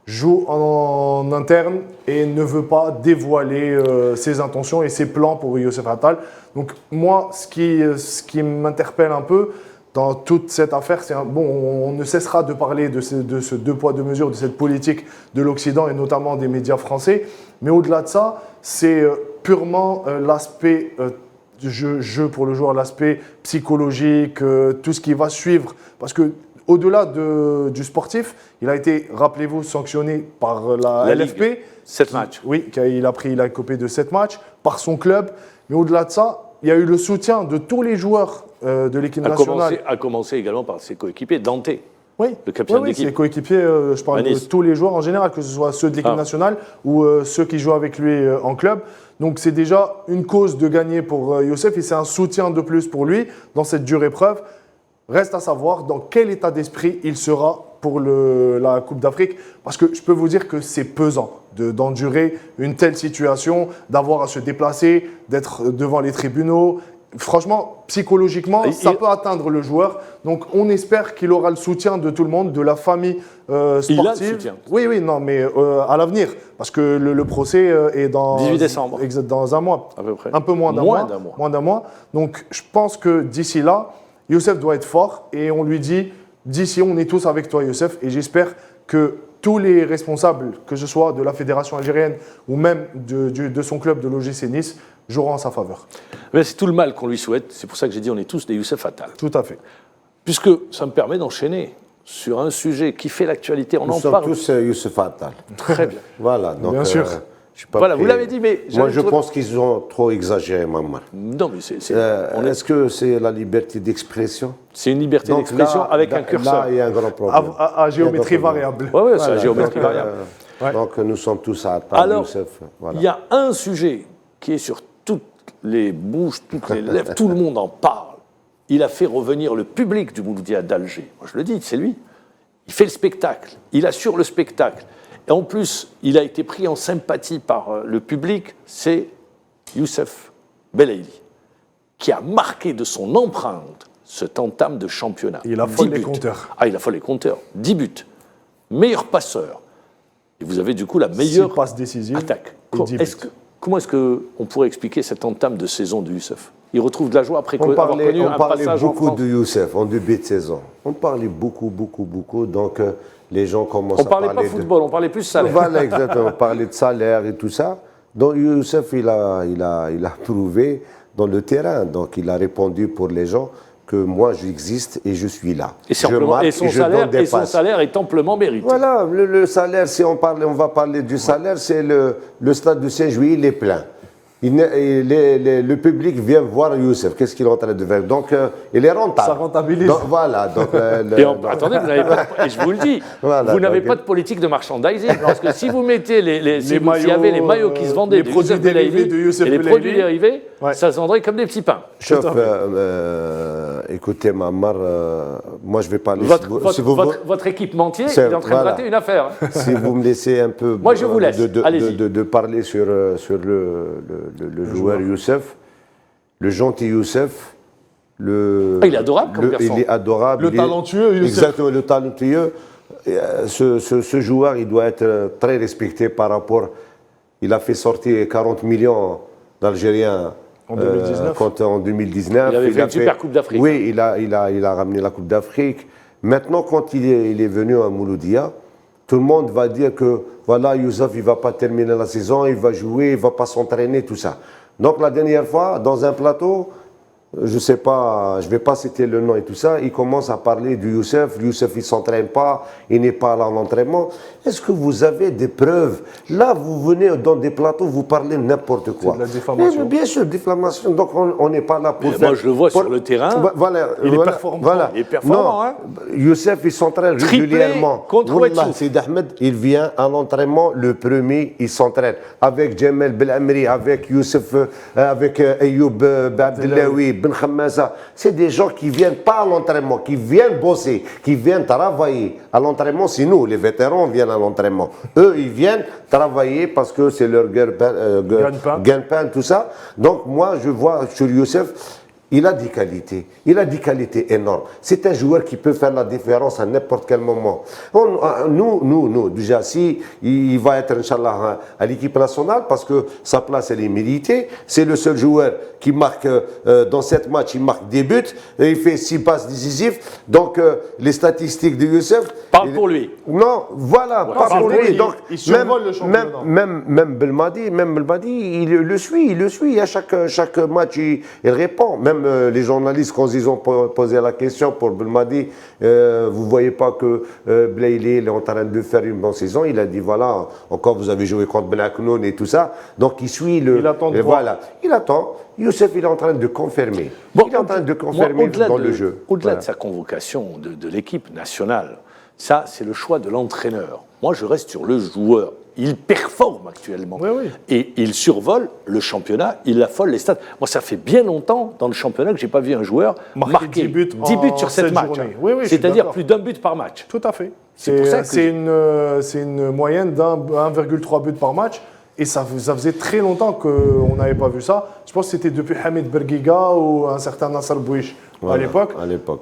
joue en interne et ne veut pas dévoiler ses intentions et ses plans pour Youssef Attal. Donc moi, ce qui m'interpelle un peu, dans toute cette affaire, on ne cessera de parler de ce 2 poids 2 mesures, de cette politique de l'Occident et notamment des médias français. Mais au-delà de ça, c'est purement l'aspect jeu pour le joueur, l'aspect psychologique, tout ce qui va suivre. Parce que au-delà du sportif, il a été, rappelez-vous, sanctionné par la LFP. Ligue. 7 matchs. Oui, il a copé de 7 matchs par son club. Mais au-delà de ça, il y a eu le soutien de tous les joueurs de l'équipe nationale. A commencé également par ses coéquipiers, Dante. Oui, le capitaine d'équipe. Ses coéquipiers, je parle de tous les joueurs en général, que ce soit ceux de l'équipe nationale ou ceux qui jouent avec lui en club. Donc c'est déjà une cause de gagner pour Youssef et c'est un soutien de plus pour lui dans cette dure épreuve. Reste à savoir dans quel état d'esprit il sera pour la Coupe d'Afrique, parce que je peux vous dire que c'est pesant d'endurer une telle situation, d'avoir à se déplacer, d'être devant les tribunaux. Franchement, psychologiquement, ça peut atteindre le joueur. Donc, on espère qu'il aura le soutien de tout le monde, de la famille sportive. Il a le soutien. Oui, non, mais à l'avenir, parce que le procès est dans 18 décembre. Dans un mois, à peu près. Un peu moins d'un mois. Moins d'un mois. Donc, je pense que d'ici là, Youssef doit être fort et on lui dit, d'ici, on est tous avec toi, Youssef, et j'espère que tous les responsables, que ce soit de la fédération algérienne ou même de son club de l'OGC Nice, joueront en sa faveur. Mais c'est tout le mal qu'on lui souhaite. C'est pour ça que j'ai dit on est tous des Youssef Attal. Tout à fait. Puisque ça me permet d'enchaîner sur un sujet qui fait l'actualité. Nous sommes tous Youssef Attal. Très bien. Voilà. Donc, bien sûr. Voilà, vous l'avez dit, mais... Moi, je pense qu'ils ont trop exagéré, Maman. Non, mais c'est... Est-ce que c'est la liberté d'expression? C'est une liberté d'expression avec un curseur. Là, il y a un grand problème. À géométrie variable. Oui, c'est à géométrie variable. Donc, nous sommes tous à Attal, alors, Youssef. Il y a un sujet qui est sur toutes les bouches, toutes les lèvres, tout le monde en parle. Il a fait revenir le public du Mouloudia d'Alger. Moi, je le dis, c'est lui. Il fait le spectacle, il assure le spectacle. Et en plus, il a été pris en sympathie par le public, c'est Youssef Belaïli, qui a marqué de son empreinte cet entame de championnat. Il affole les compteurs. Il affole les compteurs. 10 buts. Meilleur passeur. Et vous avez du coup la meilleure passe décisive attaque. Comment est-ce qu'on pourrait expliquer cette entame de saison de Youssef? Il retrouve de la joie après avoir connu un passage en France. On parlait beaucoup de Youssef en début de saison. On parlait beaucoup. Donc, les gens commencent à parler. On parlait pas football, on parlait plus salaire. Voilà, exactement. On parlait de salaire et tout ça. Donc, Youssef, il a prouvé dans le terrain. Donc, il a répondu pour les gens que moi, j'existe et je suis là. Et son salaire est amplement mérité. Voilà, le salaire, si on va parler du salaire, c'est le stade de Saint-Juillet, il est plein. Le public vient voir Youssef. Qu'est-ce qu'il est en train de faire? Donc, il est rentable. Ça rentabilise. Donc, voilà. Donc, attendez, et je vous le dis, voilà, vous n'avez pas de politique de merchandising. Parce que si vous mettez les maillots qui se vendaient, les produits dérivés de Youssef Belaïli, les produits dérivés, ça se vendrait comme des petits pains. Écoutez, Mammar, moi je vais parler. Votre équipementier est en train de rater une affaire. Si vous me laissez un peu moi, je vous laisse. de parler sur le joueur Youssef, le gentil Youssef. Il est adorable comme garçon. Il est adorable. Le talentueux Youssef. Exactement, le talentueux. Ce joueur, il doit être très respecté par rapport. Il a fait sortir 40 millions d'Algériens. En 2019. Il avait fait une super Coupe d'Afrique. Oui, il a ramené la Coupe d'Afrique. Maintenant, quand il est venu à Mouloudia, tout le monde va dire que voilà, Youssef, il ne va pas terminer la saison, il va jouer, il ne va pas s'entraîner, tout ça. Donc la dernière fois, dans un plateau, je ne sais pas, je ne vais pas citer le nom et tout ça, il commence à parler du Youssef. Youssef, il ne s'entraîne pas, il n'est pas là en entraînement. Est-ce que vous avez des preuves? Là, vous venez dans des plateaux, vous parlez n'importe quoi. C'est de la diffamation. Mais bien sûr, diffamation. Donc on n'est pas là pour faire... Moi, je le vois sur le terrain. Voilà, il est performant. Voilà. Il est performant, hein. Youssef, il s'entraîne régulièrement. Contre Wallah, Sidi Ahmed, il vient à l'entraînement, le premier, il s'entraîne. Avec Djamel Belamri, avec Youssef, avec Ayoub Abdellaoui, Ben Khammasa. C'est des gens qui ne viennent pas à l'entraînement, qui viennent bosser, qui viennent travailler. À l'entraînement, c'est nous, les vétérans, viennent à l'entraînement. Eux, ils viennent travailler parce que c'est leur gagne-pain, tout ça. Donc, moi, je vois sur Youssef, il a des qualités. Il a des qualités énormes. C'est un joueur qui peut faire la différence à n'importe quel moment. Nous, déjà, si il va être, Inch'Allah, à l'équipe nationale, parce que sa place, elle est méritée. C'est le seul joueur qui marque, dans 7 matchs, il marque des buts. Et il fait 6 passes décisives. Donc, les statistiques de Youssef... Parle pour lui. Non, voilà, parle pour lui. Donc, il survole le championnat. Même Belmadi, il le suit. À chaque match, il répond. Même les journalistes, quand ils ont posé la question pour Belmadi, vous ne voyez pas que Blaili est en train de faire une bonne saison. Il a dit, voilà, encore vous avez joué contre Ben Aknoun et tout ça. Donc, il suit le... Il attend de voilà. Il attend. Youssef, il est en train de confirmer. Il est en train de confirmer dans le jeu. Au-delà de sa convocation de l'équipe nationale, ça, c'est le choix de l'entraîneur. Moi, je reste sur le joueur. Il performe actuellement. Oui, oui. Et il survole le championnat, il affole les stats. Moi, ça fait bien longtemps dans le championnat que je n'ai pas vu un joueur marquer 10 buts sur 7 matchs. Oui, c'est-à-dire plus d'1 but par match. Tout à fait. C'est une moyenne d'1,3 but par match. Et ça faisait très longtemps qu'on n'avait pas vu ça. Je pense que c'était depuis Hamid Bergiga ou un certain Nasser Bouich à l'époque.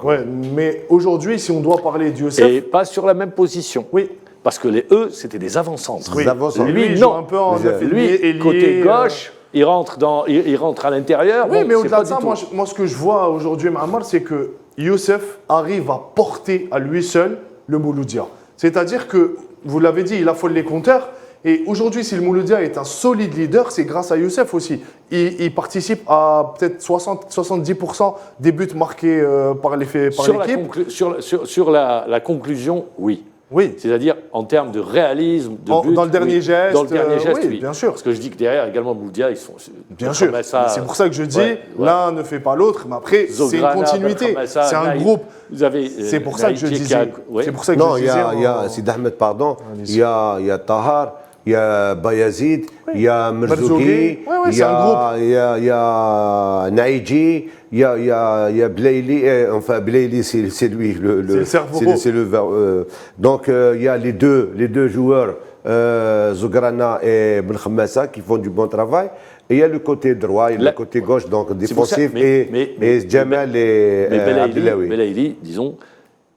Ouais, mais aujourd'hui, si on doit parler de Youssef... Et pas sur la même position. Oui. Parce que eux, c'était des avant-centres. Oui. Lui, il non. joue un peu en Lui, côté gauche, il rentre à l'intérieur. Oui, bon, mais au-delà de ça, moi, moi, ce que je vois aujourd'hui, Ma'amar, c'est que Youssef arrive à porter à lui seul le Mouloudia. C'est-à-dire que, vous l'avez dit, il affole les compteurs. Et aujourd'hui, si le Mouloudia est un solide leader, c'est grâce à Youssef aussi. Il participe à peut-être 60-70% des buts marqués par l'équipe. Sur la conclusion, oui. Oui. C'est-à-dire en termes de réalisme, de but. Dans le dernier geste. Dans le dernier geste, oui. Bien sûr. Parce que je dis que derrière, également, Mouloudia, ils sont... Bien sûr. C'est pour ça que je dis, l'un ne fait pas l'autre, mais après, c'est une continuité. C'est un groupe. C'est pour ça que je disais. C'est pour ça que je disais. Non, il y a Sid Ahmed, pardon. Il y a Tahar. Il y a Bayazid, il y a Merzouki, il y a Naïji, il y a Blaili, enfin Blaili c'est lui, c'est le cerveau. Donc il y a les deux joueurs, Zograna et Ben Khammassa, qui font du bon travail. Et il y a le côté droit et le côté gauche, donc défensif, et Jamal et Abdelawi. Belaïli, disons,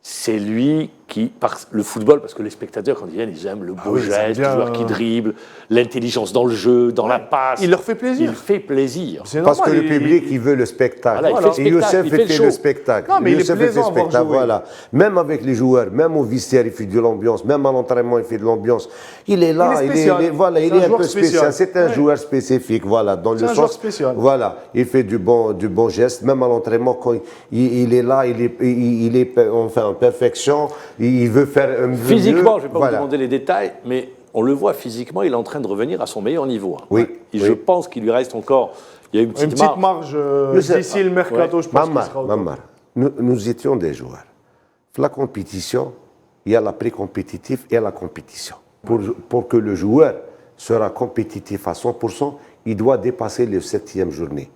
c'est lui qui, par le football, parce que les spectateurs, quand ils viennent, ils aiment le beau geste, le joueur qui dribble, l'intelligence dans le jeu, dans la passe. Il leur fait plaisir. Il fait plaisir. Parce que le public, il veut le spectacle. Voilà, et Youssef, il fait le spectacle. Non, mais Youssef, il est plaisant fait le spectacle, voilà. Même avec les joueurs, même au vestiaire, il fait de l'ambiance. Même à l'entraînement, il fait de l'ambiance. Il est là, il est un peu spécial. C'est un joueur spécifique, voilà. Dans le sens, spécial. Voilà, il fait du bon geste. Même à l'entraînement, quand il est là, il est enfin en perfection. Il veut faire physiquement, je ne vais pas vous demander les détails, mais on le voit physiquement, il est en train de revenir à son meilleur niveau. Oui. Et je pense qu'il lui reste encore, il y a une petite marge d'ici le mercato, je pense qu'il sera Mamar, nous étions des joueurs. La compétition, il y a la pré-compétitive et la compétition. Pour que le joueur sera compétitif à 100%, il doit dépasser les 7e journée.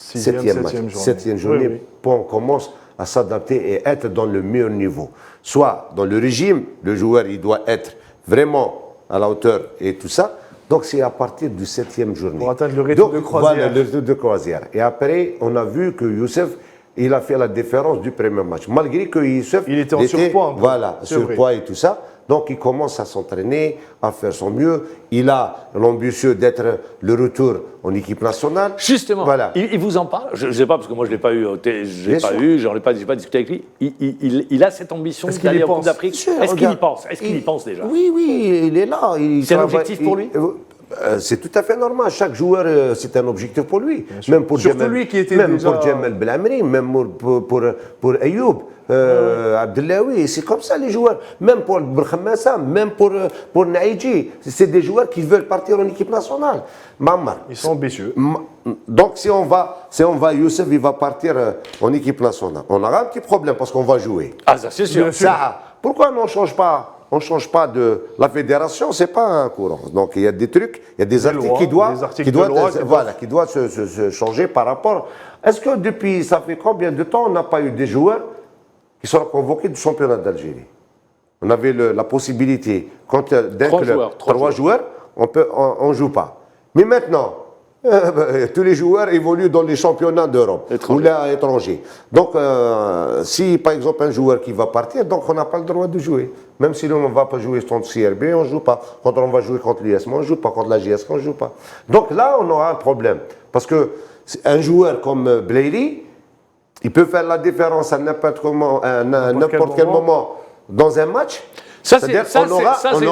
7e journée, pour qu'on commence à s'adapter et être dans le meilleur niveau. Soit dans le régime, le joueur il doit être vraiment à la hauteur et tout ça. Donc c'est à partir du 7e journée. Pour atteindre le rythme de croisière. Voilà, le rythme de croisière. Et après, on a vu que Youssef, il a fait la différence du premier match. Malgré que Youssef... Il était en surpoids. Voilà, surpoids et tout ça. Donc il commence à s'entraîner, à faire son mieux. Il a l'ambition d'être le retour en équipe nationale. Justement, voilà. Il vous en parle. Je ne sais pas, parce que moi je ne l'ai pas eu, j'en ai pas discuté avec lui. Il a cette ambition d'aller en Coupe d'Afrique. Est-ce qu'il y pense? Est-ce qu'il y pense déjà? Oui, il est là. C'est un objectif pour lui? C'est tout à fait normal. Chaque joueur, c'est un objectif pour lui. Même pour Jamal, lui qui était même pour Jamal Belamri, même pour Ayoub, Abdelawi. C'est comme ça les joueurs. Même pour Khammassa, même pour Naïji. C'est des joueurs qui veulent partir en équipe nationale. Mamar. Ils sont ambitieux. Donc si on va, Youssef, il va partir en équipe nationale. On aura un petit problème parce qu'on va jouer. Ah, ça c'est sûr. Pourquoi on ne change pas? On ne change pas de la fédération, ce n'est pas un courant. Donc il y a des trucs, il y a des articles qui doivent se changer par rapport. Est-ce que depuis, ça fait combien de temps on n'a pas eu des joueurs qui sont convoqués du championnat d'Algérie? On avait la possibilité, quand d'un club, 3 joueurs, on ne joue pas. Mais maintenant, Tous les joueurs évoluent dans les championnats d'Europe ou là étrangers. Donc, si par exemple un joueur qui va partir, donc on n'a pas le droit de jouer. Même si nous on ne va pas jouer contre CRB, on ne joue pas. Quand on va jouer contre l'USM, on ne joue pas. Contre la GS, on ne joue pas. Donc là, on aura un problème. Parce que un joueur comme Blayley, il peut faire la différence à n'importe quel moment dans un match. Ça, c'est une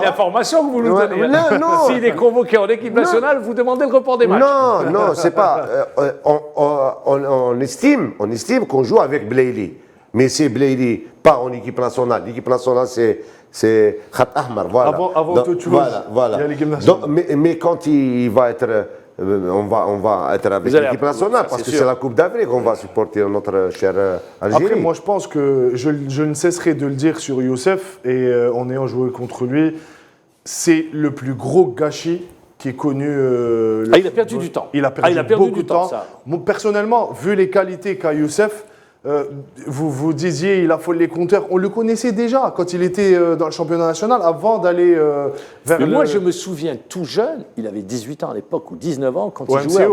information que vous nous donnez. Non. S'il est convoqué en équipe nationale, vous demandez le report des matchs. Non, c'est pas. On estime qu'on joue avec Blayley. Mais c'est Blayley, pas en équipe nationale. L'équipe nationale, c'est Khat Ahmar. Voilà. Avant Donc, tout Toulouse, voilà. il y a l'équipe nationale. Donc, mais quand il va être. On va être avec l'équipe nationale parce que c'est la Coupe d'Afrique qu'on va supporter notre cher Algérie. Après, moi, je pense que je ne cesserai de le dire sur Youssef, et en ayant joué contre lui, c'est le plus gros gâchis qui est connu. Il a perdu du temps. Il a perdu beaucoup de temps. Ça. Moi, personnellement, vu les qualités qu'a Youssef, vous disiez il affole les compteurs. On le connaissait déjà quand il était dans le championnat national avant d'aller vers Mais moi, je me souviens tout jeune, il avait 18 ans à l'époque ou 19 ans quand il jouait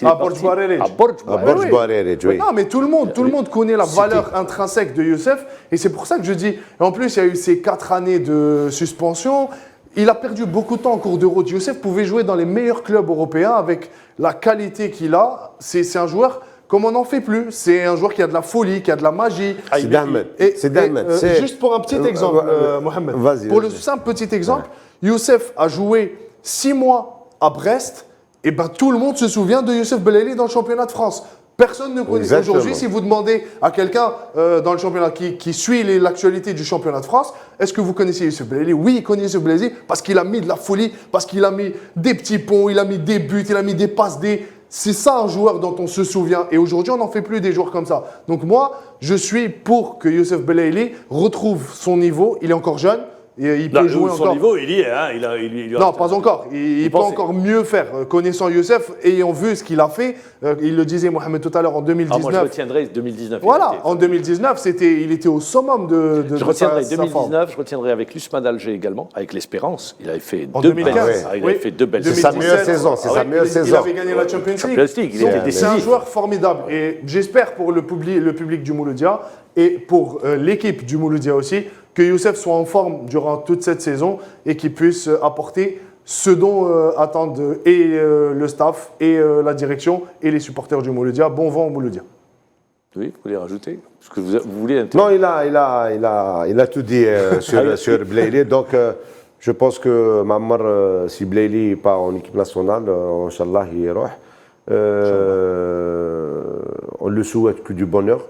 à Borj Barere. Borj Barere, oui. Non, mais tout le monde connaît la valeur intrinsèque de Youssef, et c'est pour ça que je dis. En plus, il y a eu ces 4 années de suspension. Il a perdu beaucoup de temps en cours de route. Youssef pouvait jouer dans les meilleurs clubs européens avec la qualité qu'il a. C'est un joueur comme on n'en fait plus. C'est un joueur qui a de la folie, qui a de la magie. C'est Dahmed. Juste pour un petit exemple, Mohamed. Pour le simple petit exemple, Youssef a joué 6 mois à Brest. Et ben tout le monde se souvient de Youssef Belaïli dans le championnat de France. Personne ne connaît. Aujourd'hui, si vous demandez à quelqu'un dans le championnat qui suit l'actualité du championnat de France, est-ce que vous connaissez Youssef Belaïli? Oui, il connaît Youssef Belaïli parce qu'il a mis de la folie, parce qu'il a mis des petits ponts, il a mis des buts, il a mis des passes D. C'est ça un joueur dont on se souvient. Et aujourd'hui, on n'en fait plus des joueurs comme ça. Donc moi, je suis pour que Youssef Belaïli retrouve son niveau. Il est encore jeune. Il peut jouer son encore. niveau, il y est. Hein, non, pas encore. Il peut encore mieux faire. Connaissant Youssef, ayant vu ce qu'il a fait, il le disait Mohamed tout à l'heure en 2019. moi, je retiendrai 2019. Voilà, en 2019, il était au summum de je retiendrai sa 2019, forme. je retiendrai avec l'USMA d'Alger également, avec l'Espérance. Il avait fait en deux 2015, belles. Il avait fait 2 belles. C'est sa meilleure saison. Il avait gagné la Champions League. Il était décisif. C'est un joueur formidable. Et j'espère pour le public du Mouloudia et pour l'équipe du Mouloudia aussi, que Youssef soit en forme durant toute cette saison et qu'il puisse apporter ce dont attendent le staff et la direction et les supporters du Mouloudia. Bon vent au Mouloudia. Oui, vous voulez rajouter? Parce que vous voulez Non, il a tout dit sur Belaïli. Donc, je pense que Mammar, si Belaïli part en équipe nationale, Inch'Allah, il ira. On le souhaite que du bonheur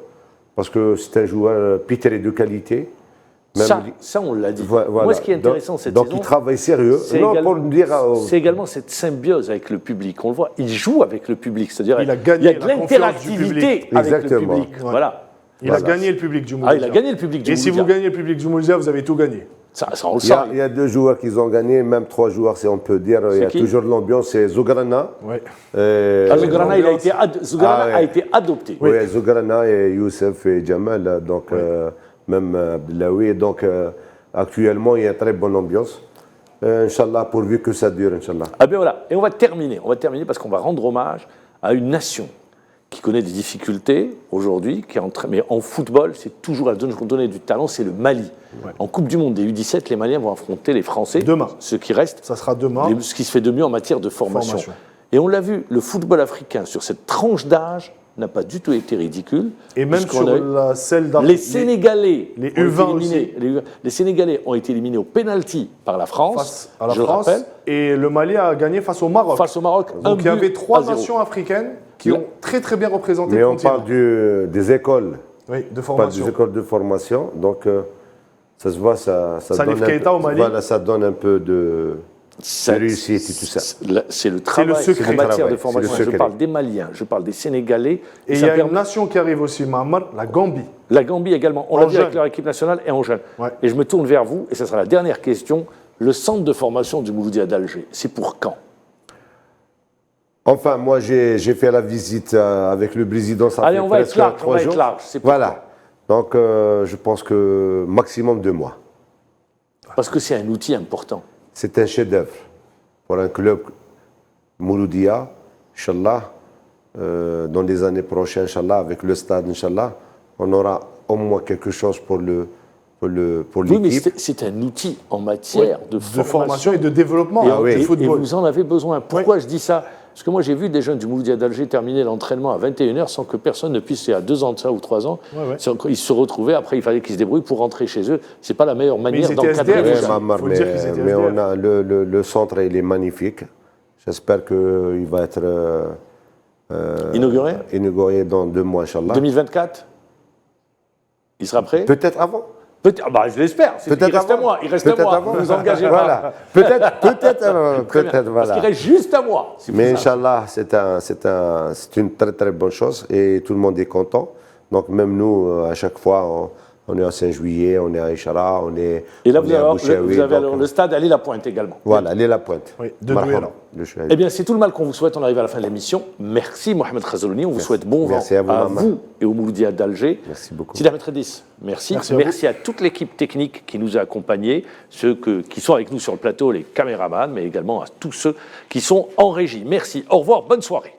parce que c'est un joueur pétré de qualité. Ça, on l'a dit. Voilà. Moi, ce qui est intéressant cette saison, il travaille sérieux. C'est également cette symbiose avec le public. On le voit, il joue avec le public. C'est-à-dire, il y a de l'interactivité avec le public. Ouais. Voilà. Il a gagné le public du Mouloudia. Il a gagné le public du Et Mouloudia. si vous gagnez le public du Mouloudia, vous avez tout gagné. Ça on le sent. Il y a 2 joueurs qui ont gagné, même 3 joueurs, si on peut dire. Il y a toujours l'ambiance, c'est Zougrana. Ouais. Zougrana a été adopté. Oui, Zougrana et Youssef et Jamal. Donc, même Abdellaoui. Donc, actuellement, il y a une très bonne ambiance. Inch'Allah, pourvu que ça dure, Inch'Allah. Ah bien voilà. Et on va terminer parce qu'on va rendre hommage à une nation qui connaît des difficultés aujourd'hui, mais en football, c'est toujours la zone où on donne du talent, c'est le Mali. Ouais. En Coupe du Monde des U17, les Maliens vont affronter les Français. Demain. Ce qui reste. Ça sera demain. Ce qui se fait de mieux en matière de formation. Et on l'a vu, le football africain, sur cette tranche d'âge, n'a pas du tout été ridicule. Et même sur celle d'Afrique. Les Sénégalais, les U20 aussi. Les Sénégalais ont été éliminés au penalty par la France. Face à la France. Rappelle. Et le Mali a gagné face au Maroc. Donc il y avait 3 nations africaines qui ont très très bien représenté le continent. Mais on parle des écoles. Oui, de formation. Des écoles de formation. Donc ça se voit, ça Salif Keita au Mali. Voilà, ça donne un peu de réussite et tout ça. C'est le travail en matière de formation. Je parle des Maliens, je parle des Sénégalais. Et il y a une nation qui arrive aussi, Mahamar, la Gambie. La Gambie également. On l'a vu avec leur équipe nationale et en jeune. Ouais. Et je me tourne vers vous, et ce sera la dernière question. Le centre de formation du Mouloudia d'Alger, c'est pour quand? Enfin, moi, j'ai fait la visite avec le président. Allez, on va être large. Voilà. Donc, je pense que maximum 2 mois. Parce que c'est un outil important. C'est un chef-d'œuvre pour un club Mouloudia, Inch'Allah, dans les années prochaines, Inch'Allah, avec le stade, Inch'Allah, on aura au moins quelque chose pour l'équipe. Oui, mais c'est un outil en matière de formation et de développement et, du et football. vous en avez besoin. Pourquoi je dis ça? Parce que moi, j'ai vu des jeunes du Mouloudia d'Alger terminer l'entraînement à 21h sans que personne ne puisse, il y a 2 ans de ça ou 3 ans, ils se retrouvaient, après il fallait qu'ils se débrouillent pour rentrer chez eux. C'est pas la meilleure manière d'encadrer les gens. Mais on a le centre, il est magnifique. J'espère qu'il va être inauguré dans 2 mois, Inch'Allah. 2024? Il sera prêt? Peut-être avant. Je l'espère. Il reste à moi. Il reste à moi. Vous vous engagez voilà. pas. Peut-être, voilà. Parce qu'il reste juste à moi. Mais Inch'Allah, c'est une très très bonne chose et tout le monde est content. Donc même nous, à chaque fois, on est à Saint-Juillet, on est à Ishara, on est et là, on vous est avez alors le stade à l'Île-à-Pointe également. Voilà, l'Île-à-Pointe. Oui, de Douala. Eh bien, c'est tout le mal qu'on vous souhaite. On arrive à la fin de l'émission. Merci, Mohamed Khazalouni. On vous souhaite bon vent à vous et au Mouloudia d'Alger. Merci beaucoup. Sidi Ahmed Redis, merci. Merci à toute l'équipe technique qui nous a accompagnés, ceux qui sont avec nous sur le plateau, les caméramans, mais également à tous ceux qui sont en régie. Merci. Au revoir. Bonne soirée.